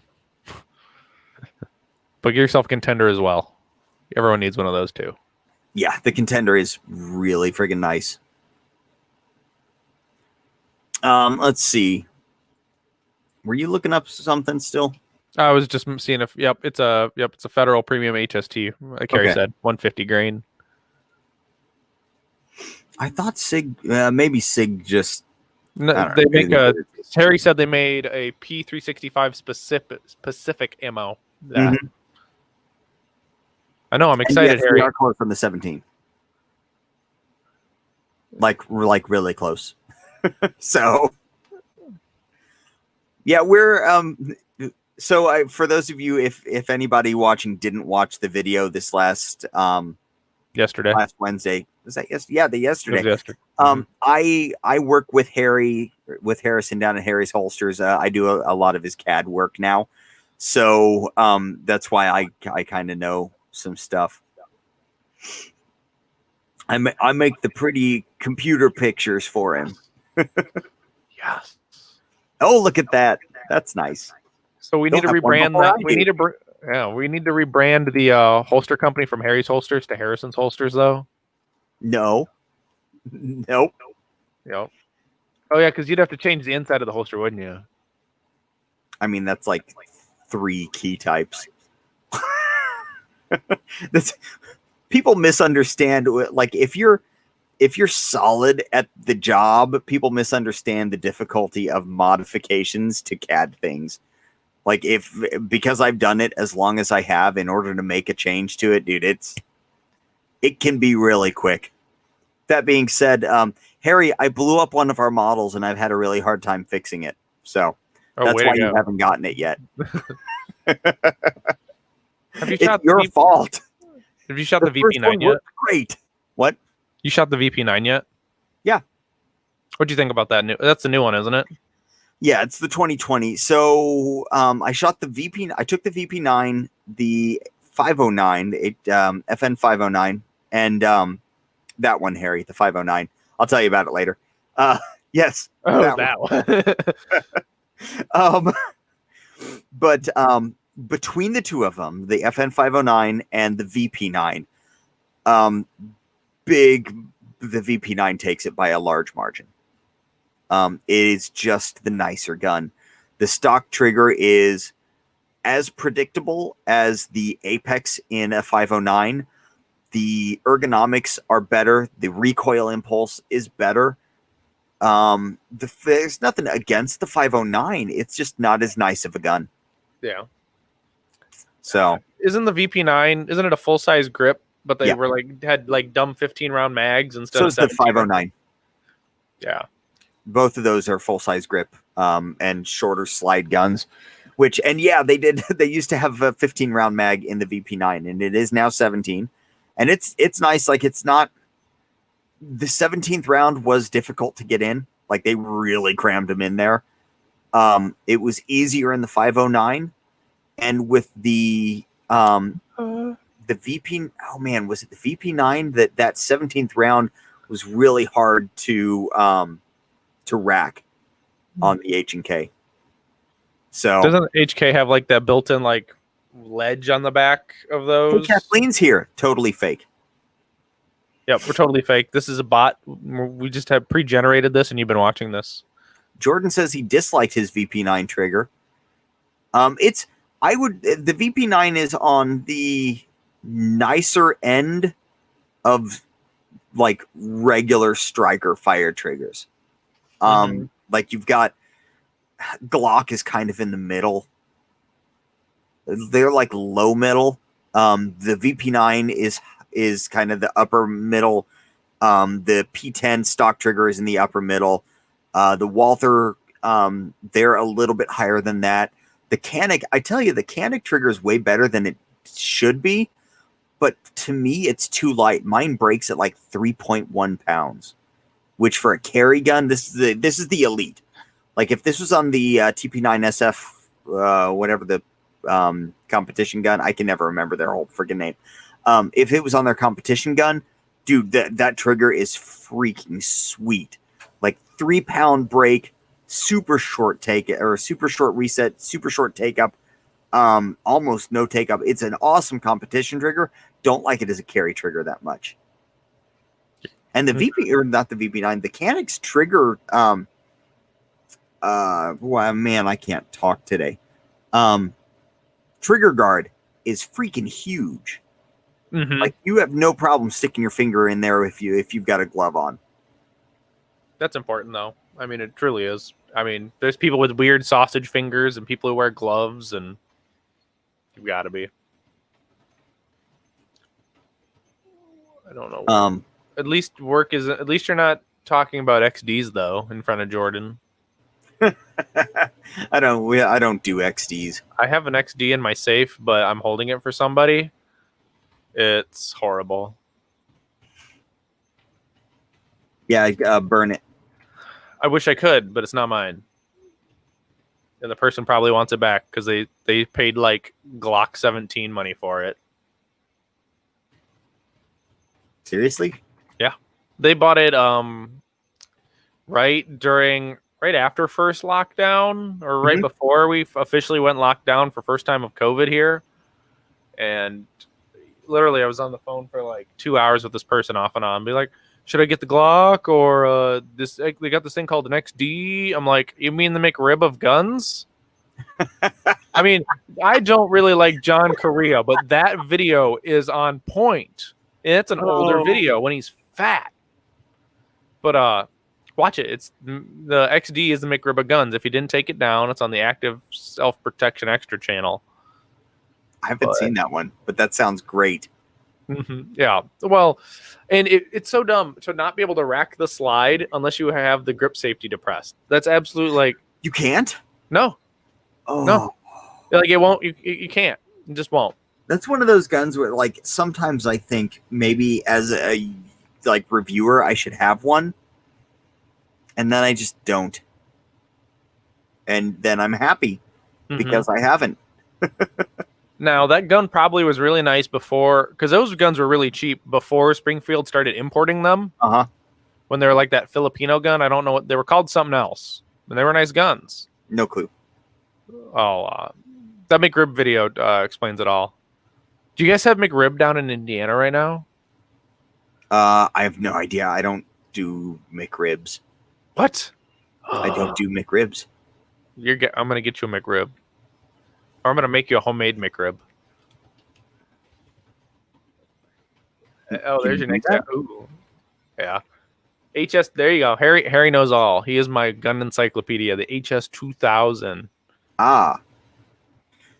But get yourself a Contender as well. Everyone needs one of those too. Yeah, the Contender is really freaking nice. Let's see. Were you looking up something still? I was just seeing if it's a federal premium HST. Like Carrie said, 150 grain. I thought maybe Sig just. No, they make Harry said they made a P365 specific ammo. Mm-hmm. I know. I'm excited, Harry. We are close from the 17. Like really close. So. Yeah, we're So for those of you, if anybody watching didn't watch the video this last last Wednesday, was that yesterday? Yeah, yesterday. Yesterday. I work with Harrison down at Harry's Holsters. I do a lot of his CAD work now, so that's why I kind of know some stuff. I make the pretty computer pictures for him. Yes. Oh, look at that! That's nice. So we need to rebrand that. We need to rebrand the holster company from Harry's Holsters to Harrison's Holsters, though. No. Nope. Yep. Oh yeah, because you'd have to change the inside of the holster, wouldn't you? I mean, that's like 3 key types. People misunderstand. Like if you're solid at the job, people misunderstand the difficulty of modifications to CAD things. Like because I've done it as long as I have, in order to make a change to it, dude, it can be really quick. That being said, Harry, I blew up one of our models and I've had a really hard time fixing it. So that's why you haven't gotten it yet. It's your fault. Have you shot the VP9 yet? Great. What? You shot the VP9 yet? Yeah. What'd you think about that? That's the new one, isn't it? Yeah, it's the 2020. So I shot the VP. I took the VP9, the 509, FN 509, and that one, Harry, the 509. I'll tell you about it later. Yes. That one. But between the two of them, the FN 509 and the VP9, the VP9 takes it by a large margin. It is just the nicer gun. The stock trigger is as predictable as the Apex in a 509. The ergonomics are better. The recoil impulse is better. There's nothing against the 509. It's just not as nice of a gun. Yeah. So isn't the VP9? Isn't it a full size grip? But they were had dumb 15 round mags instead. So it's the 509. Yeah. Both of those are full size grip and shorter slide guns. They used to have a 15 round mag in the VP9, and it is now 17. And it's nice. Like, it's not, the 17th round was difficult to get in. Like, they really crammed them in there. It was easier in the 509, and with the VP, oh man, was it the VP9 that 17th round was really hard to rack on the H&K. So doesn't HK have like that built-in like ledge on the back of those? Hey, Kathleen's here. Totally fake. Yep, we're totally fake. This is a bot. We just have pre-generated this, and you've been watching this. Jordan says he disliked his VP9 trigger. The VP9 is on the nicer end of like regular striker fire triggers. Like you've got Glock is kind of in the middle. They're like low middle. The VP9 is kind of the upper middle. The P10 stock trigger is in the upper middle. The Walther, they're a little bit higher than that. The Canic, I tell you, the Canic trigger is way better than it should be, but to me, it's too light. Mine breaks at like 3.1 pounds, which for a carry gun, this is the elite. Like if this was on the TP9SF, whatever the competition gun, I can never remember their whole freaking name. If it was on their competition gun, dude, that trigger is freaking sweet. Like 3 pound break, super short take or super short reset, super short take up, almost no take up. It's an awesome competition trigger. Don't like it as a carry trigger that much. And the VP, or not the VP9, the Canic's trigger, well, man, I can't talk today. trigger guard is freaking huge. Mm-hmm. Like you have no problem sticking your finger in there if you've got a glove on. That's important, though. I mean, it truly is. I mean, there's people with weird sausage fingers and people who wear gloves, and you've got to be. I don't know. At least you're not talking about XDs though in front of Jordan. I don't do XDs. I have an XD in my safe, but I'm holding it for somebody. It's horrible. Yeah, burn it. I wish I could, but it's not mine. And the person probably wants it back because they paid like Glock 17 money for it. Seriously? Yeah. They bought it right after first lockdown, or right before we officially went lockdown for first time of COVID here. And literally I was on the phone for like 2 hours with this person off and on. Be like, should I get the Glock or this? They got this thing called an XD. I'm like, you mean the McRib of guns? I mean, I don't really like John Correa, but that video is on point. It's an older video when he's fat. But watch it. It's the XD is the McRib of guns. If you didn't take it down, it's on the Active Self Protection Extra channel. I haven't seen that one, but that sounds great. Mm-hmm. Yeah. Well, and it's so dumb to not be able to rack the slide unless you have the grip safety depressed. That's absolutely like you can't. No. Oh no. Like it won't. You can't. It just won't. That's one of those guns where, like, sometimes I think maybe as a reviewer I should have one, and then I just don't, and then I'm happy because I haven't. Now, that gun probably was really nice before, because those guns were really cheap before Springfield started importing them. When they were like that Filipino gun. I don't know what they were called, something else, and they were nice guns. No clue. Oh, that McRib video explains it all. Do you guys have McRib down in Indiana right now? I have no idea. I don't do McRibs. What? I don't do McRibs. I'm gonna get you a McRib. Or I'm going to make you a homemade McRib. Oh, there's your next. Ooh. Yeah. HS, there you go. Harry knows all. He is my gun encyclopedia, the HS 2000.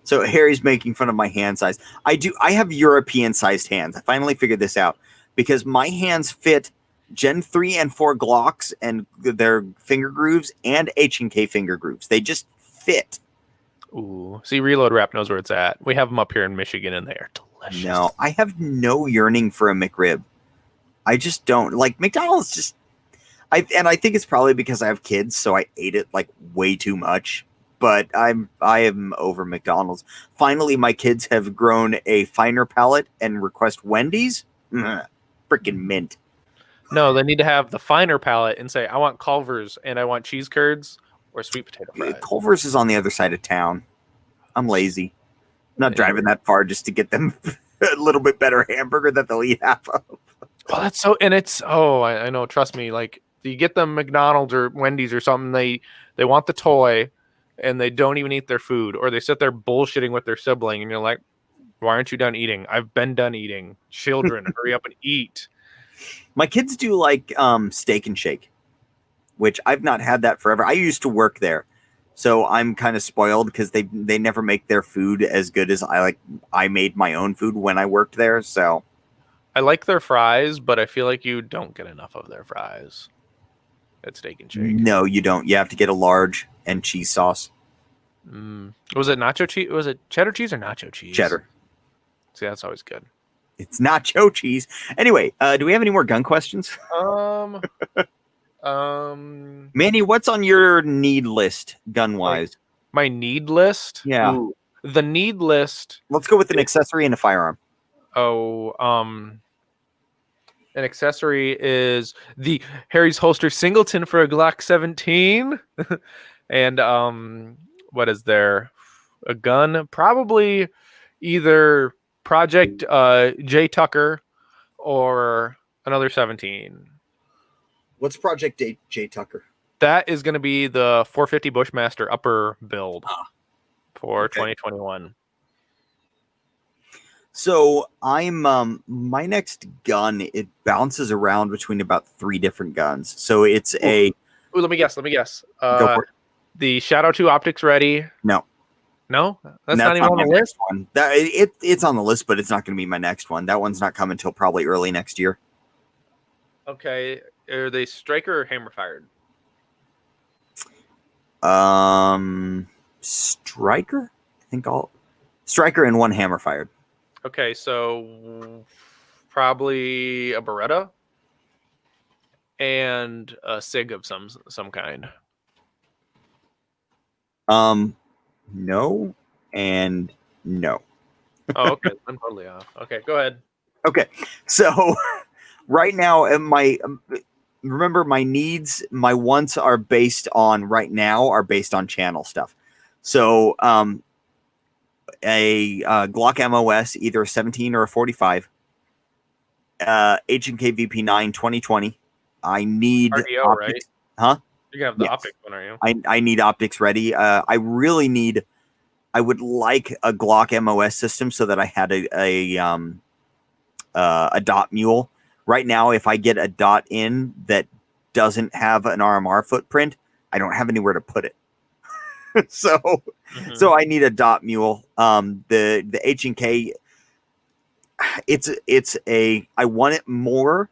So Harry's making fun of my hand size. I have European sized hands. I finally figured this out because my hands fit Gen 3 and 4 Glocks and their finger grooves and H&K finger grooves. They just fit. Ooh, see, Reload Rap knows where it's at. We have them up here in Michigan, and they are delicious. No, I have no yearning for a McRib. I just don't. Like, McDonald's just... I think it's probably because I have kids, so I ate it, like, way too much. But I am over McDonald's. Finally, my kids have grown a finer palate and request Wendy's. Freaking mint. No, they need to have the finer palate and say, I want Culver's, and I want cheese curds, or sweet potato fries. Culver's is on the other side of town. I'm lazy. I'm not driving that far just to get them a little bit better hamburger that they'll eat half of. Oh, that's so, and it's, I know, trust me, like, you get them McDonald's or Wendy's or something, they want the toy, and they don't even eat their food, or they sit there bullshitting with their sibling, and you're like, why aren't you done eating? I've been done eating. Children, hurry up and eat. My kids do like Steak and Shake, which I've not had that forever. I used to work there, so I'm kind of spoiled because they never make their food as good as I made my own food when I worked there. So I like their fries, but I feel like you don't get enough of their fries at Steak and Shake. No, you don't. You have to get a large and cheese sauce. Was it nacho cheese? Was it cheddar cheese or nacho cheese? Cheddar. See, that's always good. It's nacho cheese. Anyway, do we have any more gun questions? Manny, what's on your need list, gun-wise? My need list? Yeah. Ooh, the need list. Let's go with an accessory and a firearm. An accessory is the Harry's holster singleton for a Glock 17. And what is there? A gun? Probably either Project J Tucker or another 17. What's Project J Tucker? That is going to be the 450 Bushmaster upper build for 2021. So I'm my next gun, it bounces around between about 3 different guns. So it's a Ooh, let me guess. go for it. The Shadow 2 optics ready. No. No? That's And not even on my the list. next one. It's on the list, but it's not going to be my next one. That one's not coming until probably early next year. Okay. Are they striker or hammer fired? Striker? I think all striker and 1 hammer fired. Okay, so probably a Beretta and a SIG of some kind. No and no. Oh, okay. I'm totally off. Okay, go ahead. Okay. So right now remember my needs, my wants are based on based on channel stuff. So a Glock MOS, either a 17 or a 45, H&K VP9 2020. I need RDO, optics, right? huh? You have the Yes. optics one, are you? I need optics ready. I would like a Glock MOS system so that I had a dot mule. Right now, if I get a dot in that doesn't have an RMR footprint, I don't have anywhere to put it. So I need a dot mule. The H&K, I want it more,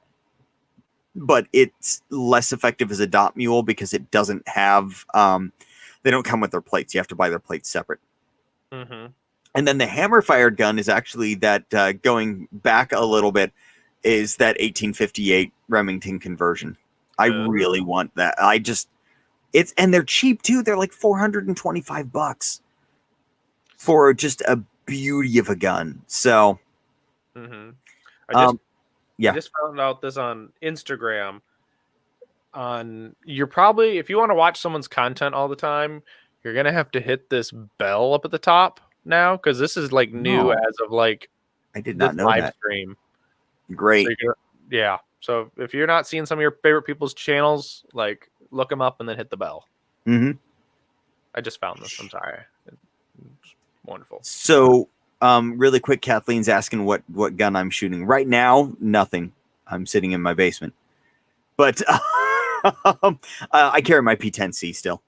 but it's less effective as a dot mule because it doesn't have they don't come with their plates. You have to buy their plates separate. And then the hammer fired gun is actually that going back a little bit is that 1858 Remington conversion. I really want that. And they're cheap too. They're like $425 for just a beauty of a gun. So, I just found out this on Instagram. You're probably, if you want to watch someone's content all the time, you're gonna have to hit this bell up at the top now because this is like new as of like I did not know live that. stream. Great. So so if you're not seeing some of your favorite people's channels, like look them up and then hit the bell. I just found this. I'm sorry. It's wonderful. So, really quick, Kathleen's asking what gun I'm shooting right now. Nothing. I'm sitting in my basement, but I carry my P10C still.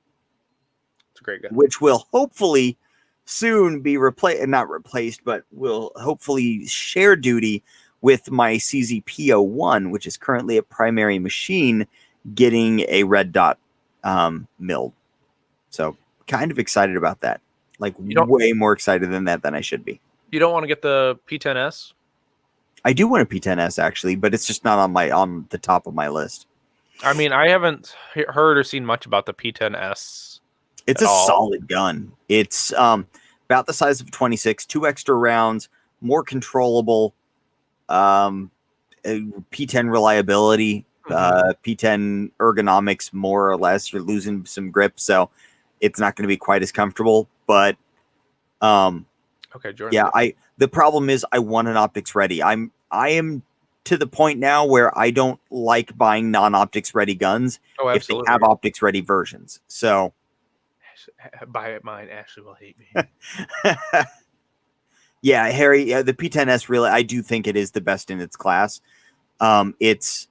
It's a great gun, which will hopefully soon be not replaced, but will hopefully share duty with my CZP01, which is currently a primary machine getting a red dot milled. So kind of excited about that. Like way more excited than I should be. You don't want to get the P10S? I do want a P10S actually, but it's just not on the top of my list. I mean, I haven't heard or seen much about the P10S. It's a solid gun. It's about the size of a 26, 2 extra rounds, more controllable, P10 reliability, P10 ergonomics, more or less. You're losing some grip, so it's not going to be quite as comfortable. But okay, Jordan. Yeah, the problem is I want an optics ready. I am to the point now where I don't like buying non-optics ready guns if they have optics ready versions. So buy it mine. Ashley will hate me. Yeah, Harry, the P10S really, I do think it is the best in its class. It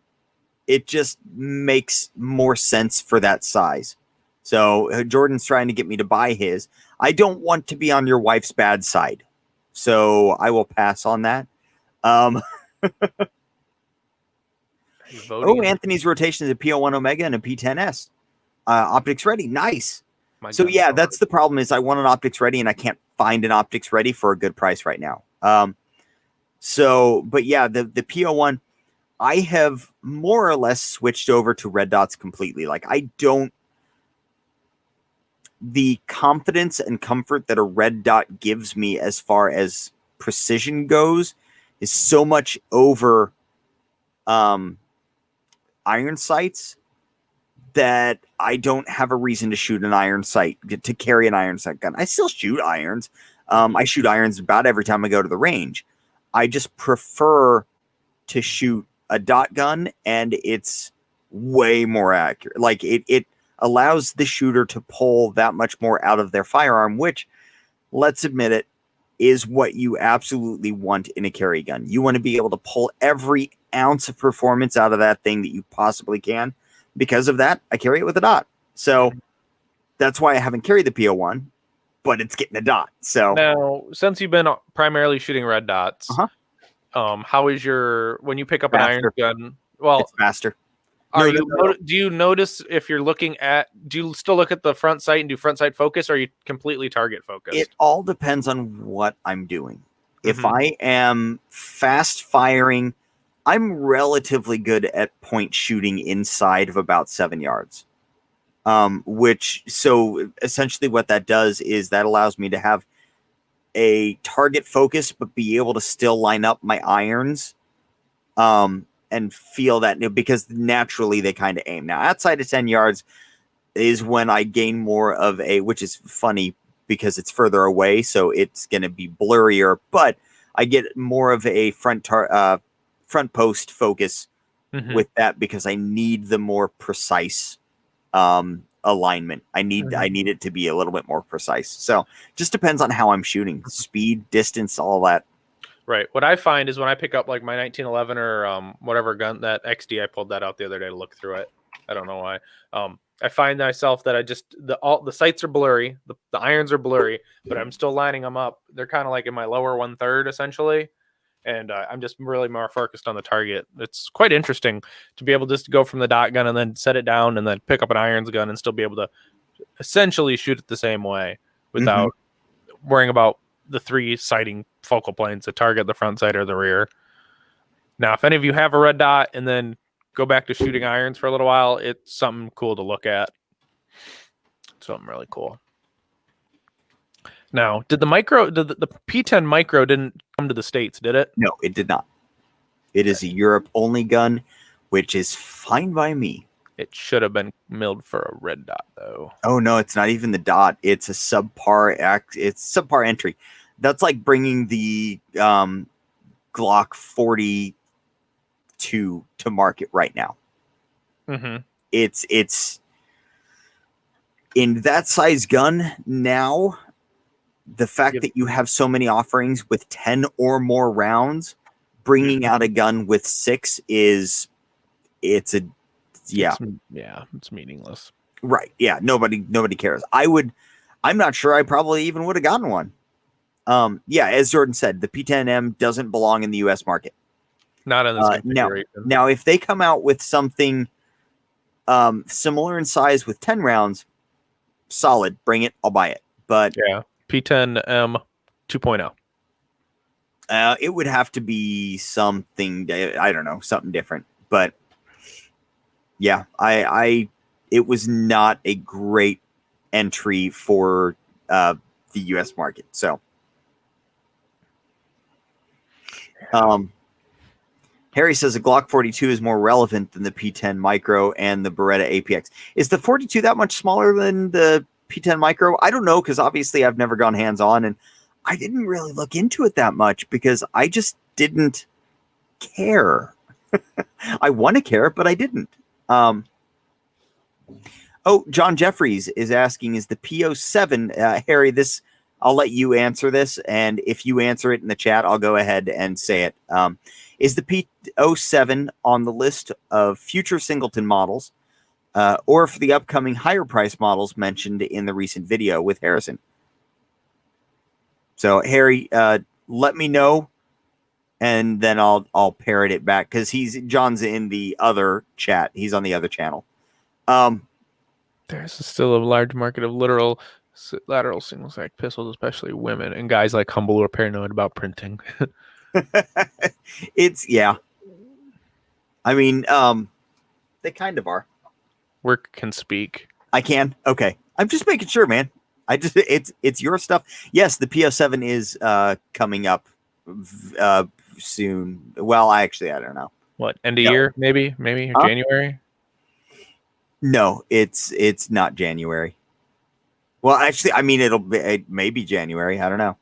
just makes more sense for that size. So Jordan's trying to get me to buy his. I don't want to be on your wife's bad side, so I will pass on that. Anthony's rotation is a P01 Omega and a P10S. Optics ready, nice. So yeah, that's the problem is I want an optics ready and I can't find an optics ready for a good price right now. But yeah, the P01, I have more or less switched over to red dots completely. Like the confidence and comfort that a red dot gives me as far as precision goes is so much over iron sights that I don't have a reason to shoot an iron sight, to carry an iron sight gun. I still shoot irons. I shoot irons about every time I go to the range. I just prefer to shoot a dot gun, and it's way more accurate. Like it allows the shooter to pull that much more out of their firearm, which, let's admit it, is what you absolutely want in a carry gun. You want to be able to pull every ounce of performance out of that thing that you possibly can. Because of that, I carry it with a dot. So that's why I haven't carried the PO1, but it's getting a dot. So now, since you've been primarily shooting red dots, how is when you pick up faster. an iron gun? Well, it's faster. Do you notice if you're looking at? Do you still look at the front sight and do front sight focus, or are you completely target focused? It all depends on what I'm doing. If I am fast firing, I'm relatively good at point shooting inside of about 7 yards. So essentially what that does is that allows me to have a target focus, but be able to still line up my irons. And feel that, because naturally they kind of aim. Now, outside of 10 yards is when I gain more of which is funny because it's further away, so it's going to be blurrier, but I get more of a front post focus with that because I need the more precise alignment. I need it to be a little bit more precise. So just depends on how I'm shooting, speed, distance, all that. Right. What I find is when I pick up like my 1911 or whatever gun, that XD, I pulled that out the other day to look through it. I don't know why. I find myself that the sights are blurry, the irons are blurry, but I'm still lining them up. They're kind of like in my lower 1/3 essentially, and I'm just really more focused on the target. It's quite interesting to be able just to go from the dot gun and then set it down and then pick up an irons gun and still be able to essentially shoot it the same way without worrying about the 3 sighting focal planes, the target, the front sight, or the rear. Now, if any of you have a red dot and then go back to shooting irons for a little while, it's something cool to look at. Something really cool. Now, did the P10 Micro didn't come to the States, did it? No, it did not. It is a Europe-only gun, which is fine by me. It should have been milled for a red dot, though. Oh no, it's not even the dot. It's a subpar entry. That's like bringing the Glock 42 to market right now. It's in that size gun now. The fact that you have so many offerings with 10 or more rounds, bringing out a gun with 6 it's meaningless. Right. Yeah. Nobody cares. I'm not sure I probably even would have gotten one. As Jordan said, the P10M doesn't belong in the US market. Not in this configuration. Now, if they come out with something similar in size with 10 rounds, solid, bring it, I'll buy it. But yeah, P10M 2.0. It would have to be something, I don't know, something different. But yeah, it was not a great entry for the US market. So Harry says a Glock 42 is more relevant than the P10 Micro and the Beretta APX. Is the 42 that much smaller than the P10 Micro? I don't know, because obviously I've never gone hands-on, and I didn't really look into it that much because I just didn't care. I want to care, but I didn't. John Jeffries is asking, is the PO7, Harry, I'll let you answer this, and if you answer it in the chat, I'll go ahead and say it. Is the PO7 on the list of future singleton models, or for the upcoming higher price models mentioned in the recent video with Harrison? So, Harry, let me know, and then I'll parrot it back, because John's in the other chat. He's on the other channel. There's still a large market of lateral single-stack pistols, especially women and guys like Humble who are paranoid about printing. Yeah. I mean, they kind of are. Work can speak. I can. Okay. I'm just making sure, man. It's your stuff. Yes, the PO7 is coming up soon. Well, I don't know. What, end of year? Maybe January? No, it's not January. Well, actually, I mean, it may be January. I don't know.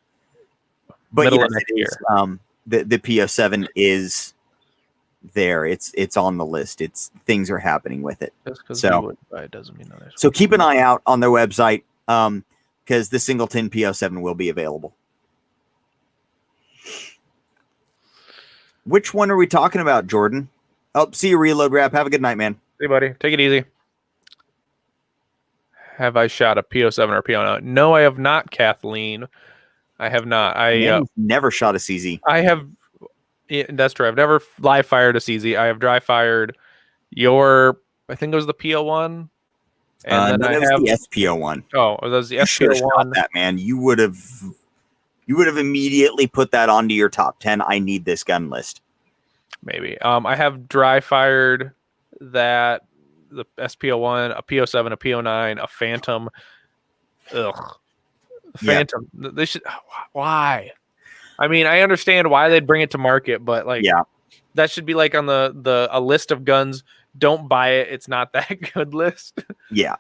But middle yes, of next it year. Is, the PO7 is there. It's on the list. Things are happening with it. Just because so it doesn't mean that. So keep an eye out on their website, because the singleton PO7 will be available. Which one are we talking about, Jordan? Oh, see you, Reload Rap. Have a good night, man. Hey, buddy. Take it easy. Have I shot a PO7 or PO9? No, I have not, Kathleen. I have not. Manny's never shot a CZ. I have. Yeah, that's true. I've never live fired a CZ. I have dry fired your. I think it was the PO1, and then I have the SPO1. Oh, that was the You should have shot SPO1. that, man. You would have immediately put that onto your top 10. I need this gun list. Maybe. I have dry fired that the SPO1, a PO7, a PO9, a Phantom. Ugh. Phantom. Yeah. They should. Why? I mean, I understand why they'd bring it to market, but like, that should be like on a list of guns. Don't buy it. It's not that good list. Yeah.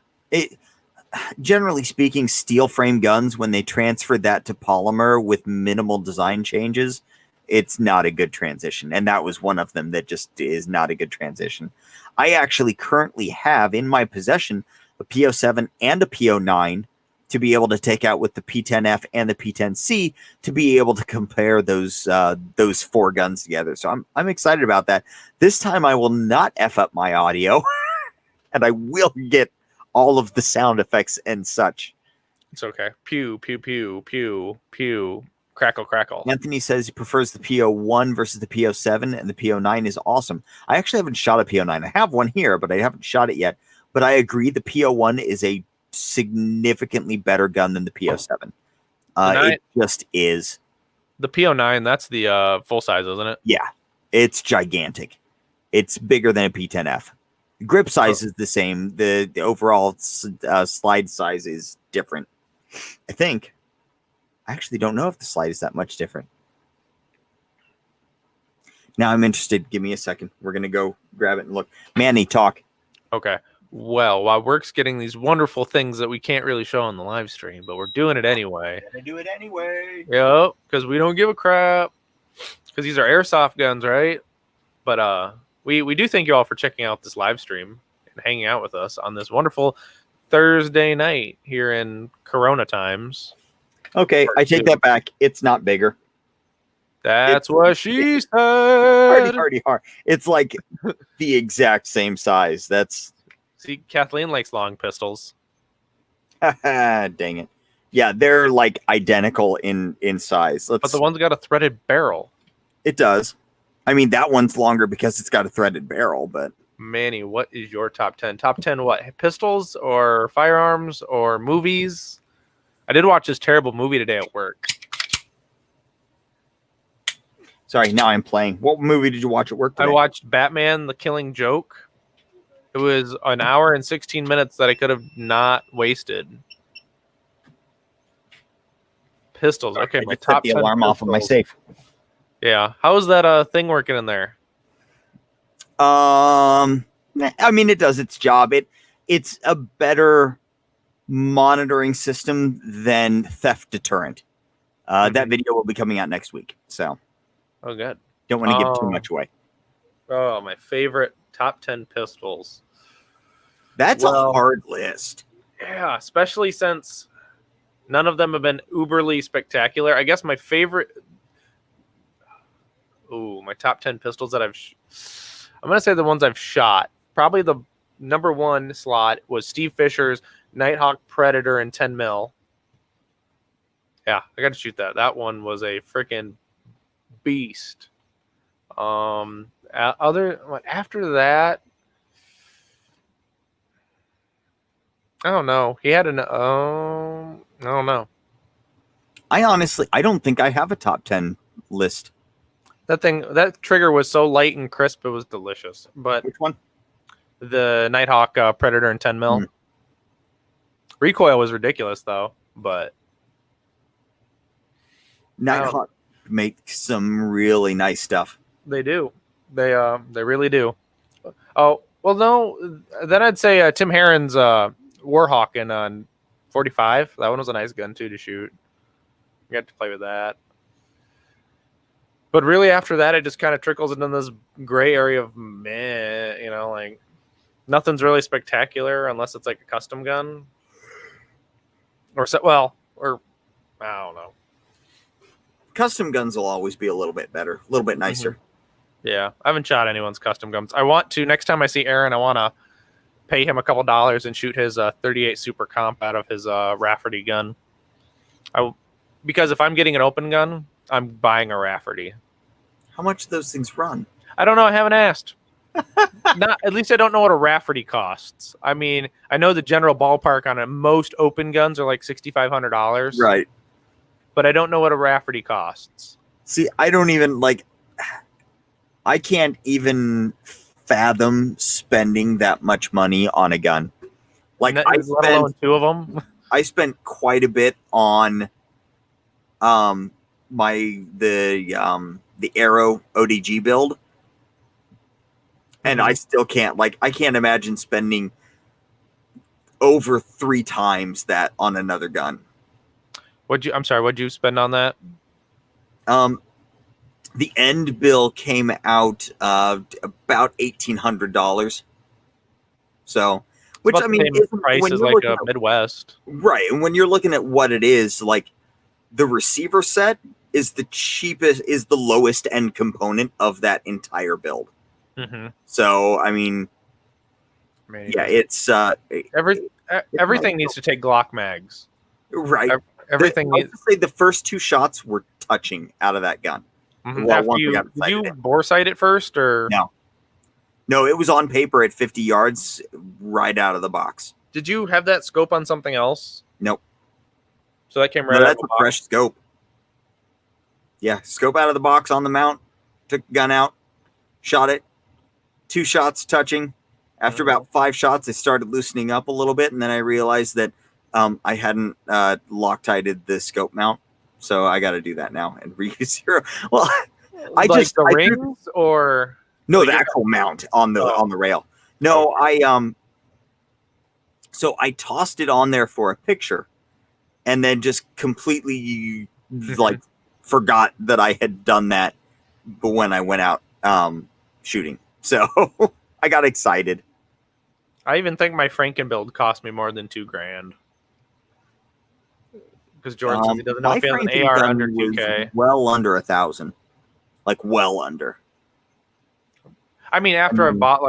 Generally speaking, steel frame guns, when they transferred that to polymer with minimal design changes, it's not a good transition. And that was one of them that just is not a good transition. I actually currently have in my possession a PO7 and a PO9 to be able to take out with the P10F and the P10C to be able to compare those four guns together. So I'm excited about that. This time I will not F up my audio and I will get all of the sound effects and such. It's okay. Pew, pew, pew, pew, pew. Crackle, crackle. Anthony says he prefers the PO1 versus the PO7, and the PO9 is awesome. I actually haven't shot a PO9. I have one here, but I haven't shot it yet. But I agree, the PO1 is a significantly better gun than the PO7. It just is. The PO9, that's the full size, isn't it? Yeah, it's gigantic. It's bigger than a P10F. Grip size is the same. The overall slide size is different, I think. I actually don't know if the slide is that much different. Now I'm interested. Give me a second. We're going to go grab it and look. Manny, talk. Okay. Well, while Work's getting these wonderful things that we can't really show on the live stream, but we're doing it anyway. We're going to do it anyway. Yep, because we don't give a crap. Because these are airsoft guns, right? But we do thank you all for checking out this live stream and hanging out with us on this wonderful Thursday night here in Corona times. Okay, I take that back. It's not bigger. That's what she said. Hardy. It's like the exact same size. See, Kathleen likes long pistols. Dang it. Yeah, they're like identical in size. But the one's got a threaded barrel. It does. I mean, that one's longer because it's got a threaded barrel, but... Manny, what is your top 10? Top 10 what? Pistols or firearms or movies? I did watch this terrible movie today at work. Sorry, now I'm playing. What movie did you watch at work today? I watched Batman, The Killing Joke. It was an hour and 16 minutes that I could have not wasted. Pistols. Okay, my top 10 the alarm off of my safe. Yeah. How is that thing working in there? I mean, it does its job. It's a better monitoring system than theft deterrent. That video will be coming out next week. So, oh, good. Don't want to give too much away. Oh, my favorite top 10 pistols. That's a hard list. Yeah, especially since none of them have been uberly spectacular. I guess my favorite. My top 10 pistols that I'm going to say the ones I've shot. Probably the number one slot was Steve Fisher's Nighthawk Predator in 10 mil. Yeah, I got to shoot that. That one was a freaking beast. After that, I don't know. He had I don't know. I don't think I have a top 10 list. That trigger was so light and crisp, it was delicious. But which one? The Nighthawk Predator in 10 mil. Recoil was ridiculous though, but Nighthawk makes some really nice stuff. They do. They really do. Oh, well, no. Then I'd say Tim Herron's Warhawk on 45. That one was a nice gun too to shoot. You got to play with that. But really, after that, it just kind of trickles into this gray area of meh. Like nothing's really spectacular unless it's like a custom gun, or I don't know. Custom guns will always be a little bit better, a little bit nicer. Yeah, I haven't shot anyone's custom guns. I want to next time I see Aaron. I want to pay him a couple dollars and shoot his 38 Super Comp out of his Rafferty gun. Because if I'm getting an open gun, I'm buying a Rafferty. How much do those things run? I don't know. I haven't asked. Not at least I don't know what a Rafferty costs. I mean, I know the general ballpark on it. Most open guns are like $6,500. Right. But I don't know what a Rafferty costs. See, I don't even I can't even fathom spending that much money on a gun. Like let alone two of them. I spent quite a bit on the Arrow ODG build, and I still can't I can't imagine spending over 3 times that on another gun. What'd you spend on that? The end bill came out about $1,800. So, which I mean, price is like a Midwest, right? And when you're looking at what it is, like the receiver set is the cheapest, is the lowest end component of that entire build. Mm-hmm. So, I mean, yeah, it's everything needs to take Glock mags, right? Everything needs to say the first 2 shots were touching out of that gun. Mm-hmm. Did you bore sight it first or no? It was on paper at 50 yards right out of the box. Did you have that scope on something else? Nope. So that came right out of the box. Fresh scope. Yeah, scope out of the box on the mount. Took the gun out, shot it. 2 shots touching. After about 5 shots, I started loosening up a little bit, and then I realized that I hadn't Loctited the scope mount. So I got to do that now and reuse 0. Well, rings or no, the actual mount on the rail. No, so I tossed it on there for a picture, and then just completely forgot that I had done that. But when I went out shooting, so I got excited. I even think my Franken build cost me more than $2,000. Because Jordan says he doesn't know if he has an AR under $2,000. Well under 1,000. Well under. I mean, after I bought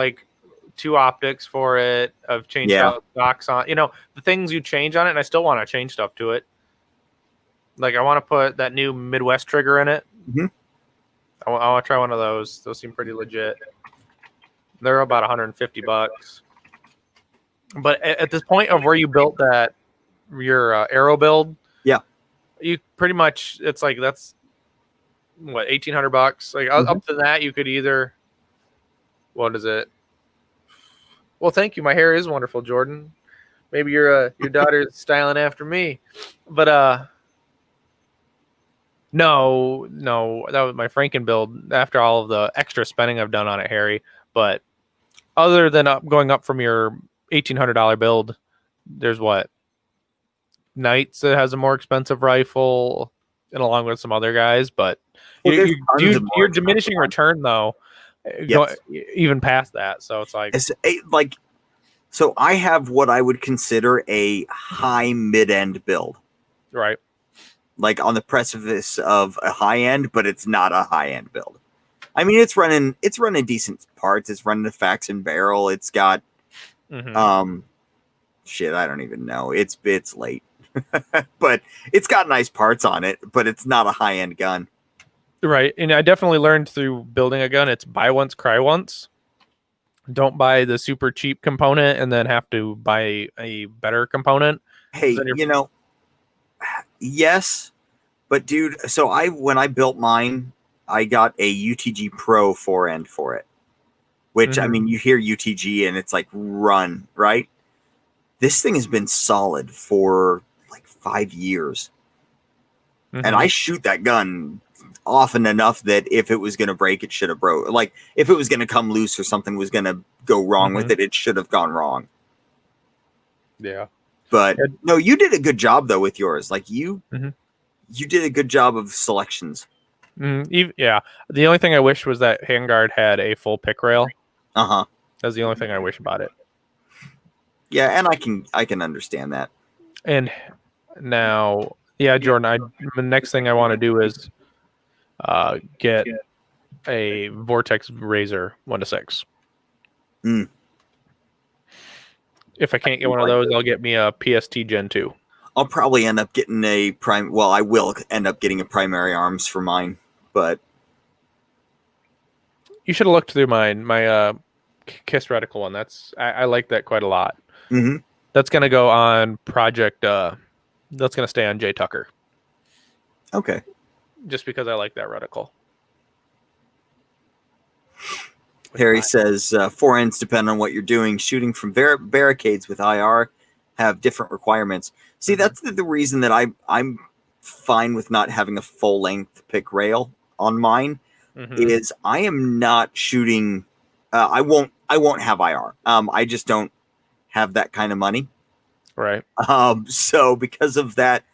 2 optics for it, I've changed out stocks on, the things you change on it, and I still want to change stuff to it. I want to put that new Midwest trigger in it. Mm-hmm. I want to try one of those. Those seem pretty legit. They're about $150. But at this point of where you built your Arrow build, you pretty much that's what $1,800. Up to that, you could either. What is it? Well, thank you. My hair is wonderful, Jordan. Maybe your daughter's styling after me, but no, that was my Franken build. After all of the extra spending I've done on it, Harry. But other than going up from your $1,800 build, there's what? Knights that has a more expensive rifle, and along with some other guys, but you're diminishing return though. Yes. Even past that, so it's so I have what I would consider a high mid-end build, right? On the precipice of a high end, but it's not a high end build. I mean, it's running decent parts. It's running a fax and barrel. It's got shit, I don't even know. It's late. But it's got nice parts on it, but it's not a high-end gun. Right. And I definitely learned through building a gun, it's buy once, cry once. Don't buy the super cheap component and then have to buy a better component. Hey, yes, but dude, so when I built mine, I got a UTG Pro 4-end for it. Which, I mean, you hear UTG and it's run, right? This thing has been solid for 5 years. And I shoot that gun often enough that if it was going to break, it should have broke. If it was going to come loose or something was going to go wrong with it, it should have gone wrong. Yeah. But no, you did a good job though with yours. You did a good job of selections. Yeah. The only thing I wish was that handguard had a full pick rail. That's the only thing I wish about it. Yeah, and I can understand that. And now, Jordan, the next thing I want to do is get a Vortex Razor 1-6. Mm. If I can't get one of those, I'll get me a PST Gen 2. I'll probably end up getting a prime. Well, I will end up getting a primary arms for mine, but You should have looked through my Kiss reticle one. I like that quite a lot. mm-hmm. That's gonna go on Project. That's gonna stay on Jay Tucker. Okay. Just because I like that reticle. Harry says forehands depend on what you're doing. Shooting from barricades with IR have different requirements. See, that's the reason that I'm fine with not having a full length pick rail on mine. Is I am not shooting. I won't have IR. I just don't have that kind of money. Right. So because of that,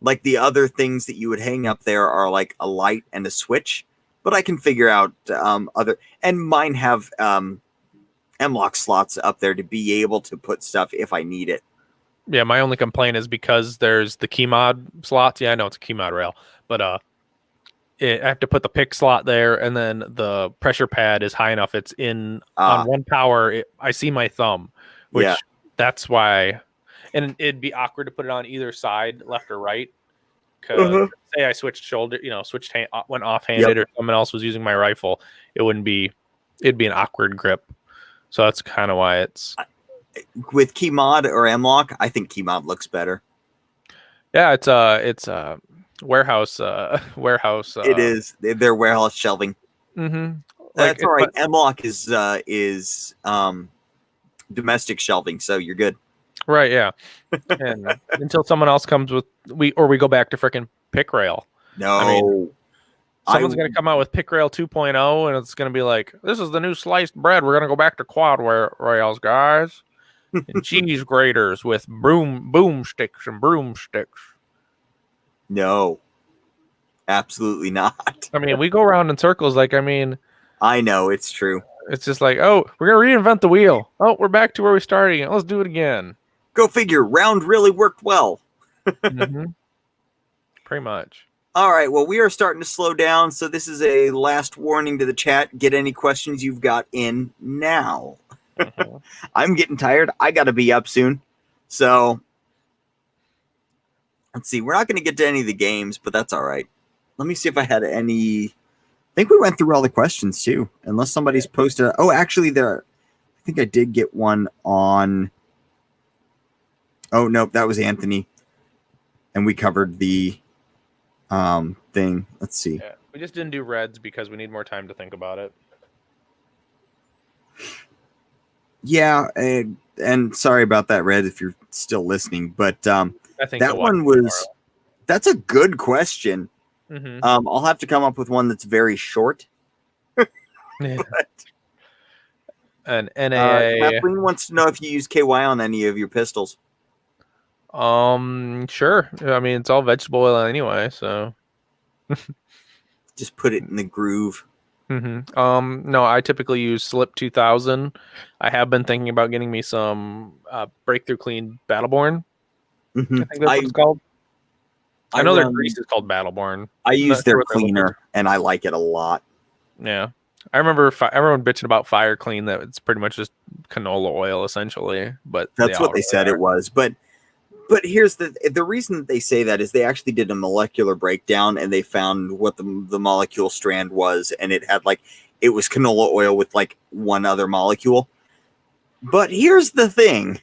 like the other things that you would hang up there are like a light and a switch. But I can figure out other, and mine have M-lock slots up there to be able to put stuff if I need it. Yeah, my only complaint is because there's the key mod slots. Yeah, I know it's a key mod rail, but I have to put the pick slot there, and then the pressure pad is high enough. It's in on one power. I see my thumb, which that's why, and it'd be awkward to put it on either side, left or right. Because say I switched shoulder, went offhanded, or someone else was using my rifle, it'd be an awkward grip. So that's kind of why it's with key mod or M-lock. I think key mod looks better. Yeah, it's warehouse. It is. They're warehouse shelving. Mm-hmm. That's all right. M-lock is domestic shelving, so you're good. Right, yeah. And until someone else comes with we go back to freaking pick rail. No. I mean, someone's going to come out with pick rail 2.0 and it's going to be like, this is the new sliced bread. We're going to go back to quad rails, guys. And cheese graters with boomsticks and broomsticks. No. Absolutely not. I mean, we go around in circles I know, it's true. It's just like, oh, we're going to reinvent the wheel. Oh, we're back to where we started again. Let's do it again. Go figure. Round really worked well. Mm-hmm. Pretty much. All right. Well, we are starting to slow down. So this is a last warning to the chat. Get any questions you've got in now. Mm-hmm. I'm getting tired. I got to be up soon. So let's see. We're not going to get to any of the games, but that's all right. Let me see if I had any. I think we went through all the questions too, unless somebody's posted. Oh, actually, I think I did get one on. Oh, no, that was Anthony. And we covered the thing. Let's see. Yeah, we just didn't do reds because we need more time to think about it. Yeah, and sorry about that, Red, if you're still listening. But I think that one was... That's a good question. Mm-hmm. I'll have to come up with one that's very short. Yeah. An NAA. Kathleen wants to know if you use KY on any of your pistols. Sure. I mean, it's all vegetable oil anyway, so just put it in the groove. Mm-hmm. No, I typically use Slip 2000. I have been thinking about getting me some Breakthrough Clean Battleborn. Mm-hmm. I think that's what it's called. I know their grease is called Battleborn. I use their cleaner, and I like it a lot. Yeah. I remember everyone bitching about Fire Clean, that it's pretty much just canola oil, essentially. But that's what they said it was. But here's the reason that they say that is they actually did a molecular breakdown, and they found what the molecule strand was, and it had it was canola oil with one other molecule. But here's the thing.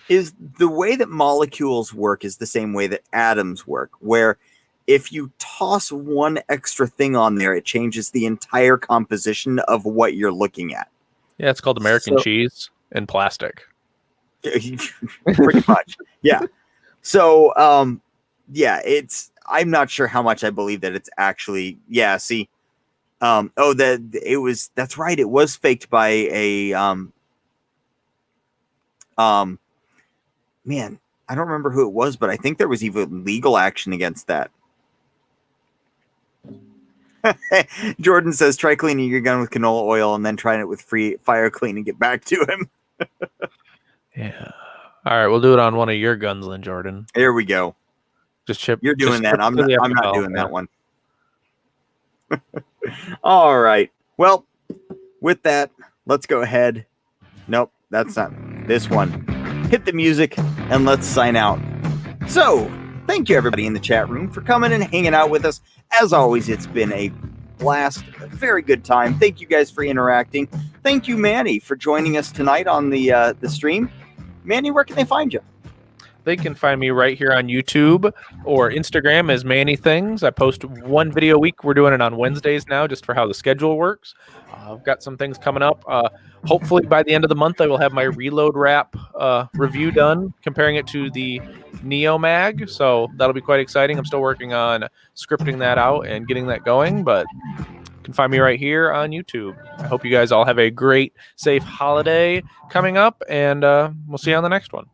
Is the way that molecules work is the same way that atoms work, where if you toss one extra thing on there, it changes the entire composition of what you're looking at. Yeah, it's called American cheese and plastic. Pretty much. Yeah. So, I'm not sure how much I believe that it's actually, see, that's right. It was faked by a, man, I don't remember who it was, but I think there was even legal action against that. Jordan says, try cleaning your gun with canola oil and then trying it with fire clean and get back to him. Yeah. All right, we'll do it on one of your guns then, Jordan. There we go. Just chip. You're doing that. I'm not doing that one. All right. Well, with that, let's go ahead. Nope, that's not this one. Hit the music and let's sign out. So, thank you everybody in the chat room for coming and hanging out with us. As always, it's been a blast, a very good time. Thank you guys for interacting. Thank you, Manny, for joining us tonight on the stream. Manny, where can they find you? They can find me right here on YouTube or Instagram as Manny Things. I post one video a week. We're doing it on Wednesdays now, just for how the schedule works. I've got some things coming up. Hopefully by the end of the month, I will have my Reload Wrap review done, comparing it to the Neo Mag. So that'll be quite exciting. I'm still working on scripting that out and getting that going, but you can find me right here on YouTube. I hope you guys all have a great, safe holiday coming up, and we'll see you on the next one.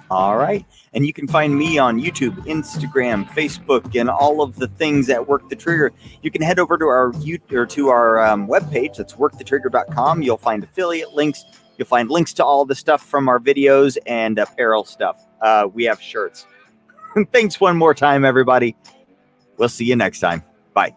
All right. And you can find me on YouTube, Instagram, Facebook, and all of the things at Work the Trigger. You can head over to our webpage. That's workthetrigger.com. You'll find affiliate links. You'll find links to all the stuff from our videos and apparel stuff. We have shirts. Thanks one more time, everybody. We'll see you next time. Bye.